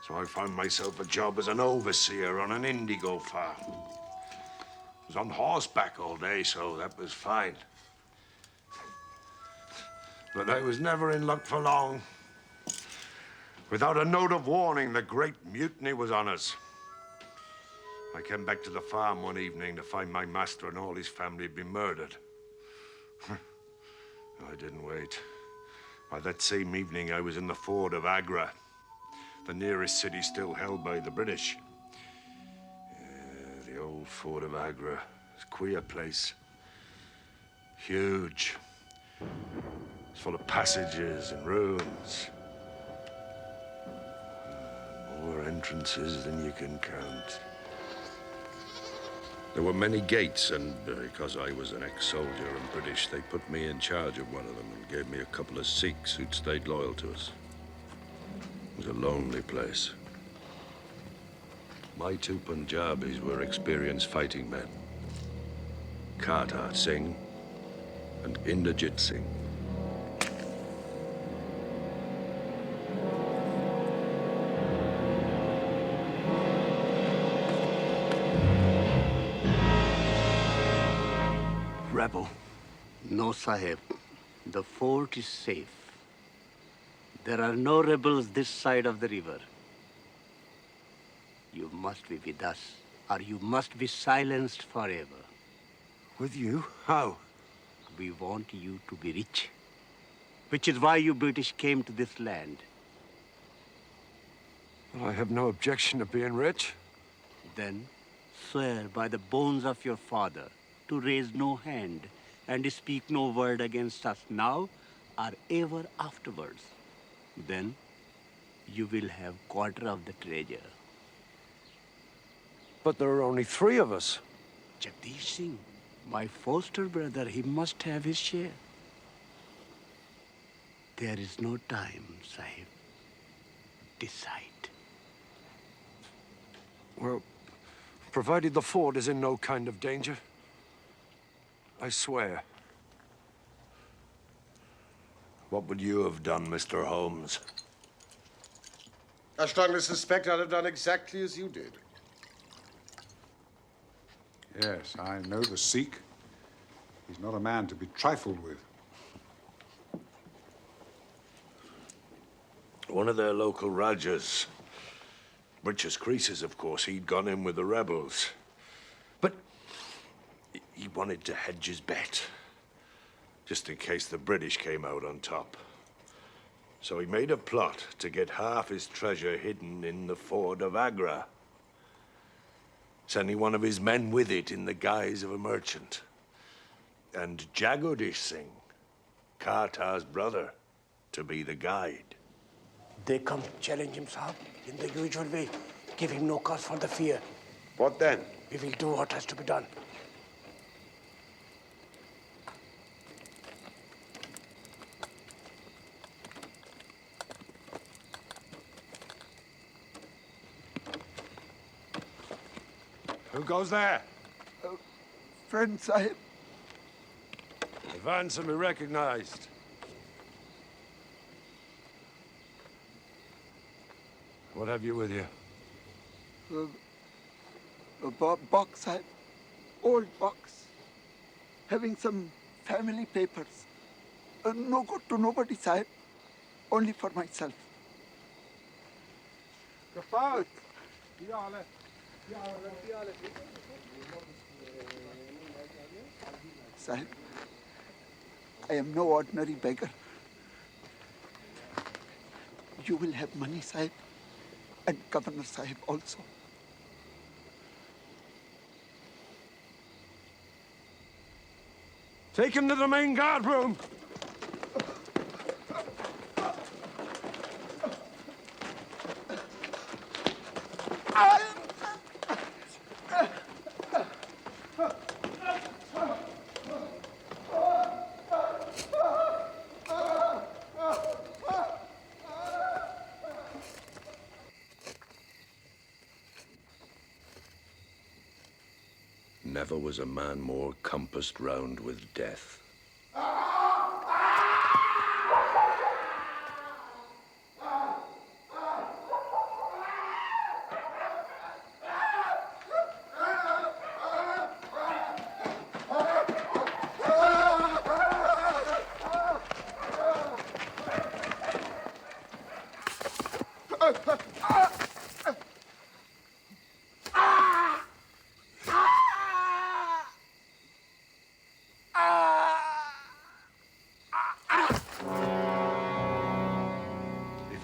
So I found myself a job as an overseer on an indigo farm. I was on horseback all day, so that was fine. But I was never in luck for long. Without a note of warning, the Great Mutiny was on us. I came back to the farm one evening to find my master and all his family had been murdered. I didn't wait. By that same evening, I was in the fort of Agra, the nearest city still held by the British. The old fort of Agra. It's a queer place. Huge. It's full of passages and ruins. More entrances than you can count. There were many gates, and because I was an ex-soldier and British, they put me in charge of one of them and gave me a couple of Sikhs who'd stayed loyal to us. It was a lonely place. My two Punjabis were experienced fighting men. Kartar Singh and Inderjit Singh. Rebel. No, Sahib. The fort is safe. There are no rebels this side of the river. You must be with us, or you must be silenced forever. With you? How? We want you to be rich, which is why you British came to this land. Well, I have no objection to being rich. Then swear by the bones of your father to raise no hand and speak no word against us now or ever afterwards. Then you will have quarter of the treasure. But there are only 3 of us. Jagdish Singh, my foster brother, he must have his share. There is no time, Sahib. Decide. Well, provided the fort is in no kind of danger, I swear. What would you have done, Mr. Holmes? I strongly suspect I'd have done exactly as you did. Yes, I know the Sikh. He's not a man to be trifled with. One of their local Rajas. Richest Croesus, of course. He'd gone in with the rebels. But he wanted to hedge his bet, just in case the British came out on top. So he made a plot to get half his treasure hidden in the fort of Agra, sending one of his men with it in the guise of a merchant. And Jagdish Singh, Kartar's brother, to be the guide. They come to challenge him, Sahib, in the usual way. Give him no cause for the fear. What then? We will do what has to be done. Who goes there? Friend Sahib. Advance and be recognized. What have you with you? A box, Sahib. Old box. Having some family papers. No good to nobody, Sahib. Only for myself. Sahib, I am no ordinary beggar. You will have money, Sahib, and Governor Sahib also. Take him to the main guard room. Never was a man more compassed round with death.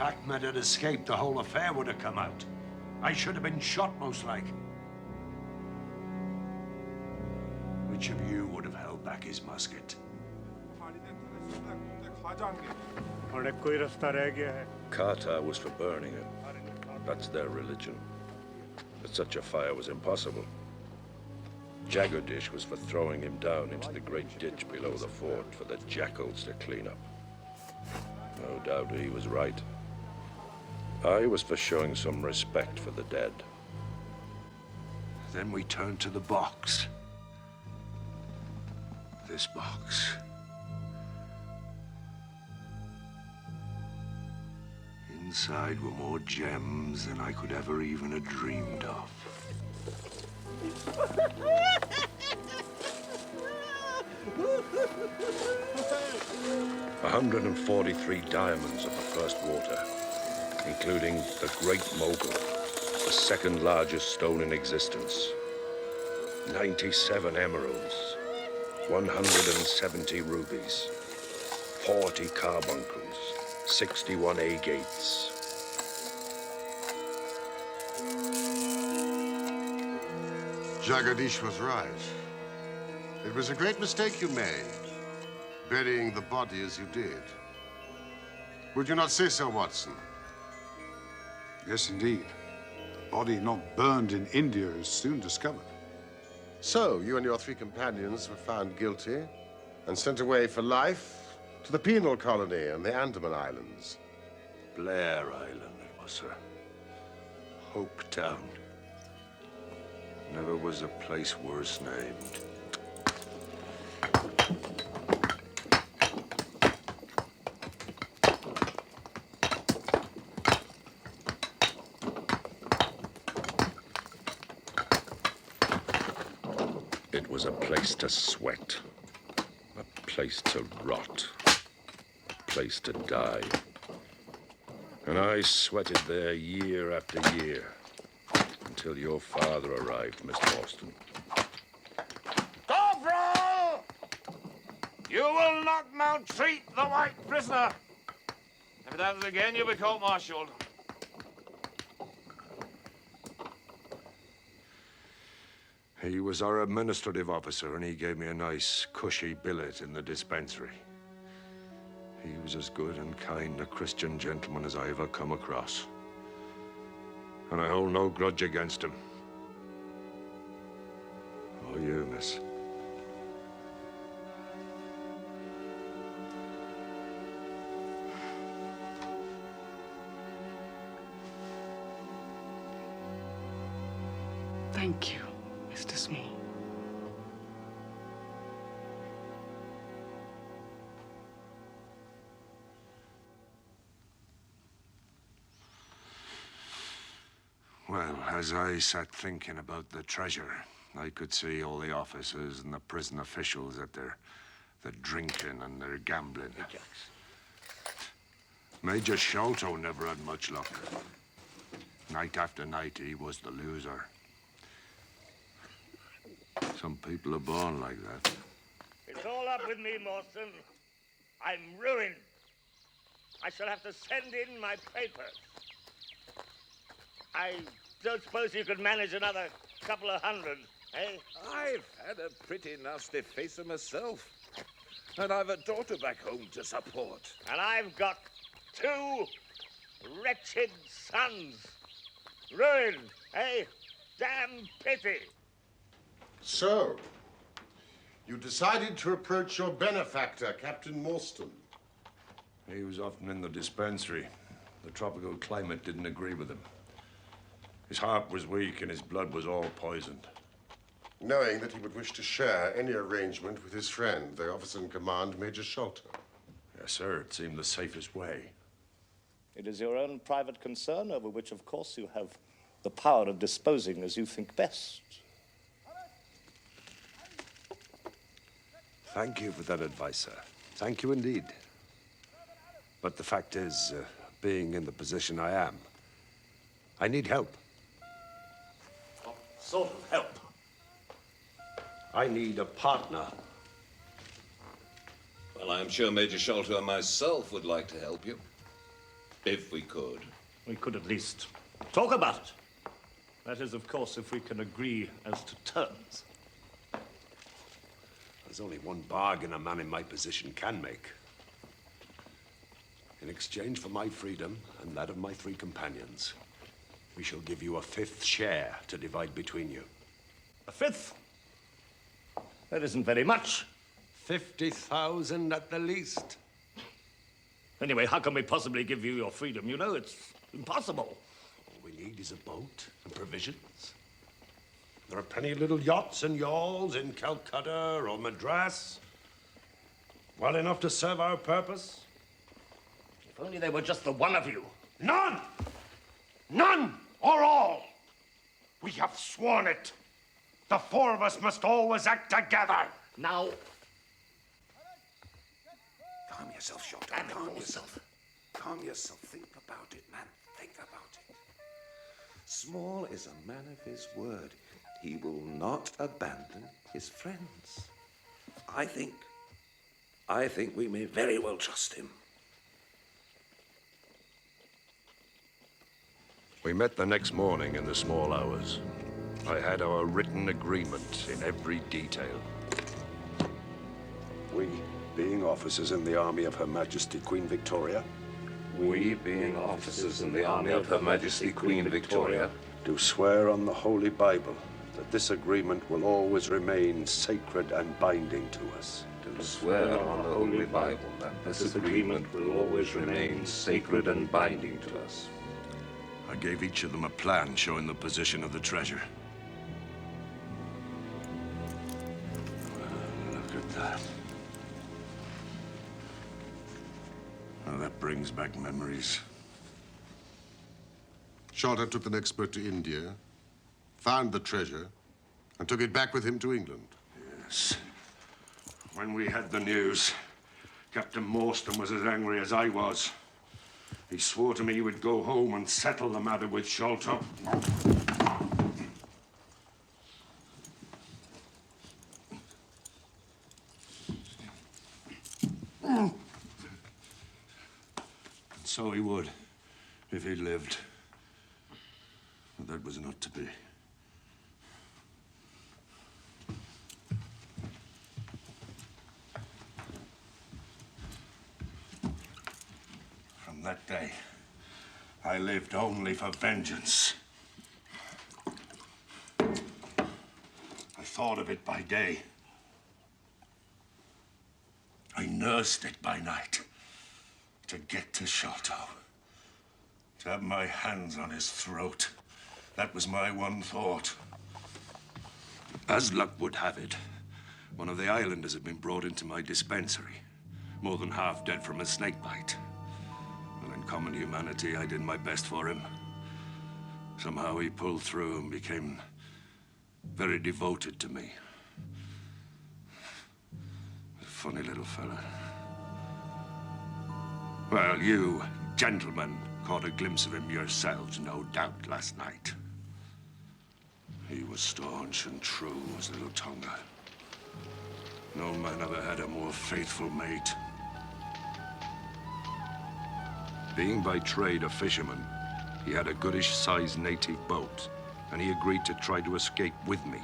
Pac-Man had escaped, the whole affair would have come out. I should have been shot, most like. Which of you would have held back his musket? Kata was for burning him. That's their religion. But such a fire was impossible. Jagadish was for throwing him down into the great ditch below the fort for the jackals to clean up. No doubt he was right. I was for showing some respect for the dead. Then we turned to the box. This box. Inside were more gems than I could ever even have dreamed of. 143 diamonds of the first water, including the Great Mogul, the second largest stone in existence. 97 emeralds, 170 rubies, 40 carbuncles, 61 agates. Jagadish was right. It was a great mistake you made, burying the body as you did. Would you not say so, Watson? Yes, indeed. A body not burned in India is soon discovered. So, you and your 3 companions were found guilty and sent away for life to the penal colony on the Andaman Islands. Blair Island, it was, sir. Hope Town. Never was a place worse named. It was a place to sweat, a place to rot, a place to die. And I sweated there year after year, until your father arrived, Miss Morstan. Corporal! You will not maltreat the white prisoner. If it happens again, you'll be court-martialed. He was our administrative officer, and he gave me a nice, cushy billet in the dispensary. He was as good and kind a Christian gentleman as I ever come across. And I hold no grudge against him. Or you, miss. Thank you, Mr. Small. Well, as I sat thinking about the treasure, I could see all the officers and the prison officials at their drinking and their gambling. Major Sholto never had much luck. Night after night, he was the loser. Some people are born like that. It's all up with me, Morstan. I'm ruined. I shall have to send in my papers. I don't suppose you could manage another couple of hundred, eh? I've had a pretty nasty facer myself. And I've a daughter back home to support. And I've got 2 wretched sons. Ruined, eh? Damn pity. So, you decided to approach your benefactor, Captain Morstan. He was often in the dispensary. The tropical climate didn't agree with him. His heart was weak and his blood was all poisoned. Knowing that he would wish to share any arrangement with his friend, the officer in command, Major Sholto. Yes, sir. It seemed the safest way. It is your own private concern, over which, of course, you have the power of disposing as you think best. Thank you for that advice, sir. Thank you indeed. But the fact is, being in the position I am, I need help. What sort of help? I need a partner. Well, I'm sure Major Sholto and myself would like to help you. If we could. We could at least talk about it. That is, of course, if we can agree as to terms. There's only one bargain a man in my position can make. In exchange for my freedom and that of my 3 companions, we shall give you a 5th share to divide between you. A 5th? That isn't very much. 50,000 at the least. Anyway, how can we possibly give you your freedom? You know, it's impossible. All we need is a boat and provisions. There are plenty of little yachts and yawls in Calcutta or Madras. Well enough to serve our purpose. If only there were just the one of you. None! None or all! We have sworn it. The 4 of us must always act together. Now, Calm yourself, Shelton. Calm yourself. Calm yourself. Think about it, man. Think about it. Small is a man of his word. He will not abandon his friends. I think we may very well trust him. We met the next morning in the small hours. I had our written agreement in every detail. We, being officers in the army of Her Majesty Queen Victoria. We, being officers in the army of Her Majesty Queen Victoria, do swear on the Holy Bible that this agreement will always remain sacred and binding to us. do swear on the Holy Bible that this agreement will always remain sacred and binding to us. I gave each of them a plan showing the position of the treasure. Look at that. Now that brings back memories. Sholto took the next boat to India, found the treasure, and took it back with him to England. Yes. When we had the news, Captain Morstan was as angry as I was. He swore to me he would go home and settle the matter with Sholto. And so he would, if he lived. But that was not to be. From that day, I lived only for vengeance. I thought of it by day. I nursed it by night. To get to Sholto. To have my hands on his throat. That was my one thought. As luck would have it, one of the islanders had been brought into my dispensary, more than half dead from a snake bite. Well, in common humanity, I did my best for him. Somehow he pulled through and became very devoted to me. A funny little fella. Well, you gentlemen caught a glimpse of him yourselves, no doubt, last night. He was staunch and true as little Tonga. No man ever had a more faithful mate. Being by trade a fisherman, he had a goodish-sized native boat, and he agreed to try to escape with me.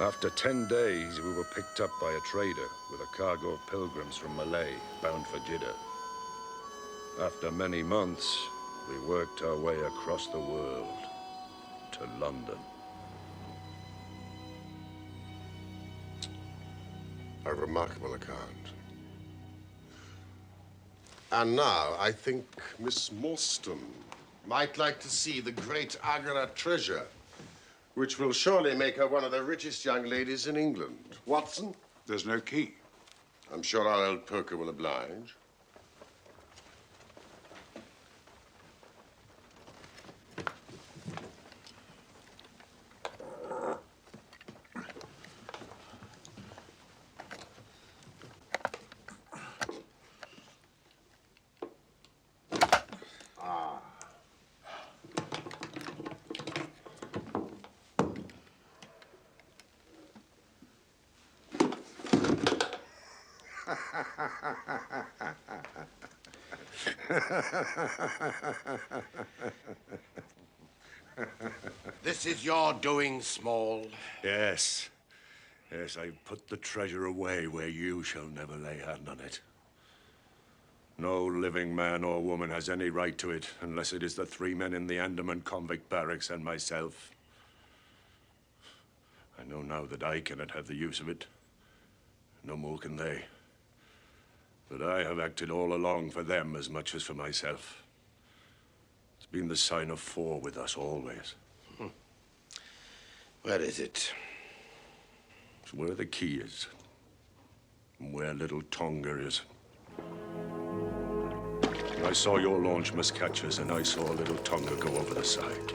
After 10 days, we were picked up by a trader with a cargo of pilgrims from Malay, bound for Jeddah. After many months, we worked our way across the world to London. A remarkable account. And now, I think Miss Morstan might like to see the great Agra treasure, which will surely make her one of the richest young ladies in England. Watson? There's no key. I'm sure our old poker will oblige. This is your doing, Small. Yes. Yes, I put the treasure away where you shall never lay hand on it. No living man or woman has any right to it unless it is the 3 men in the Andaman convict barracks and myself. I know now that I cannot have the use of it. No more can they. But I have acted all along for them as much as for myself. It's been the sign of 4 with us always. Where is it? It's where the key is. And where little Tonga is. I saw your launch must catch us, and I saw little Tonga go over the side.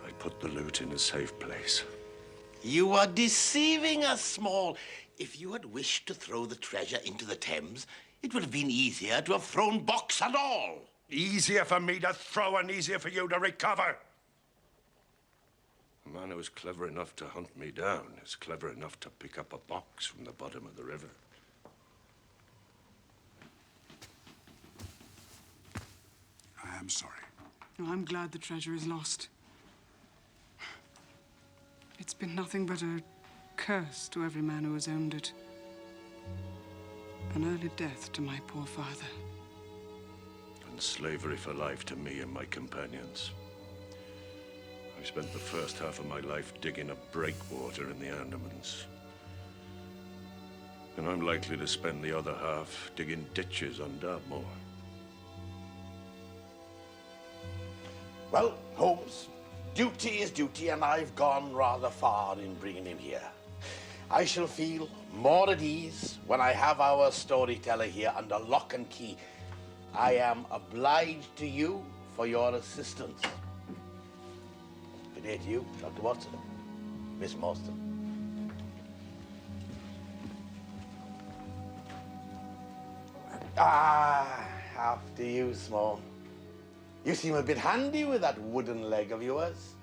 I put the loot in a safe place. You are deceiving us, Small. If you had wished to throw the treasure into the Thames, it would have been easier to have thrown box and all. Easier for me to throw and easier for you to recover. A man who was clever enough to hunt me down is clever enough to pick up a box from the bottom of the river. I am sorry. Oh, I'm glad the treasure is lost. It's been nothing but a curse to every man who has owned it. An early death to my poor father. And slavery for life to me and my companions. I spent the first half of my life digging a breakwater in the Andamans. And I'm likely to spend the other half digging ditches on Dartmoor. Well, Holmes, duty is duty, and I've gone rather far in bringing him here. I shall feel more at ease when I have our storyteller here under lock and key. I am obliged to you for your assistance. Good day to you, Dr. Watson, Miss Morstan. After you, Small. You seem a bit handy with that wooden leg of yours.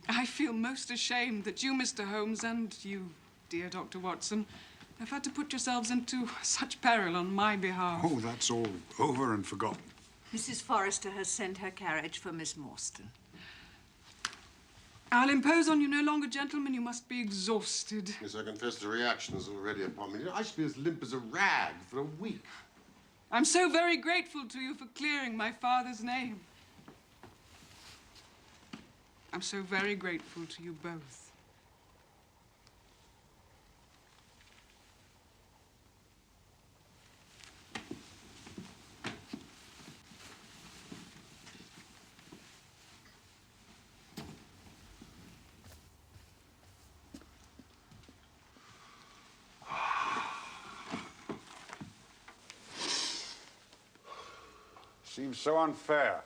I feel most ashamed that you, Mr. Holmes, and you, dear Dr. Watson, have had to put yourselves into such peril on my behalf. Oh, that's all over and forgotten. Mrs. Forrester has sent her carriage for Miss Morstan. I'll impose on you no longer, gentlemen. You must be exhausted. Yes, I confess the reaction is already upon me. I should be as limp as a rag for a week. I'm so very grateful to you for clearing my father's name. I'm so very grateful to you both. Seems so unfair.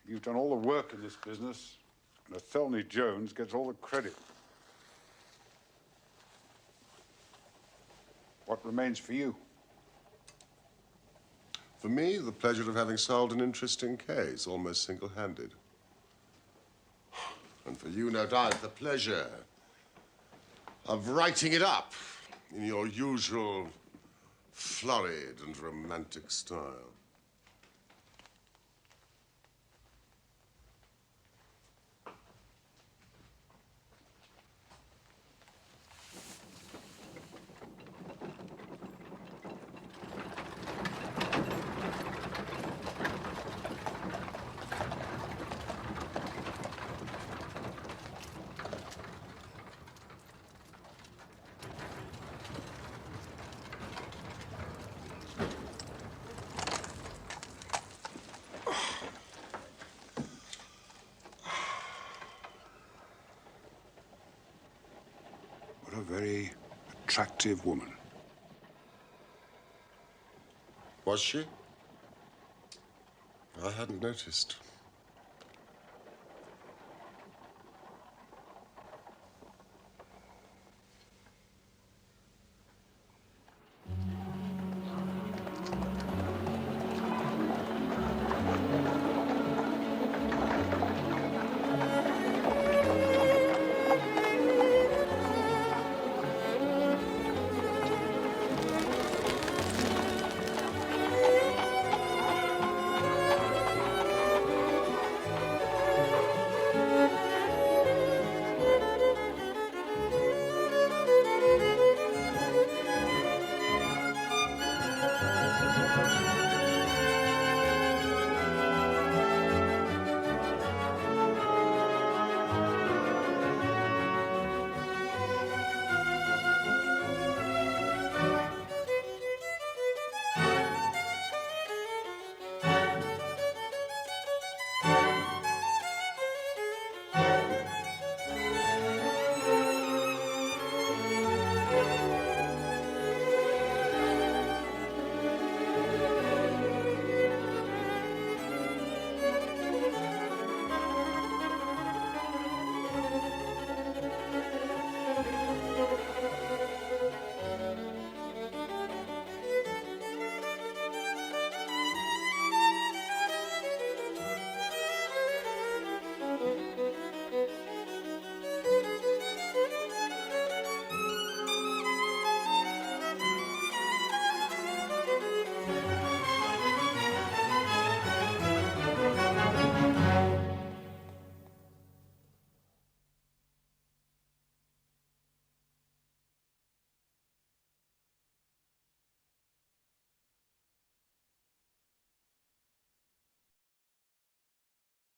You've done all the work in this business, and Athelney Jones gets all the credit. What remains for you? For me, the pleasure of having solved an interesting case, almost single-handed. And for you, no doubt, the pleasure of writing it up in your usual florid and romantic style. What a very attractive woman. Was she? I hadn't noticed.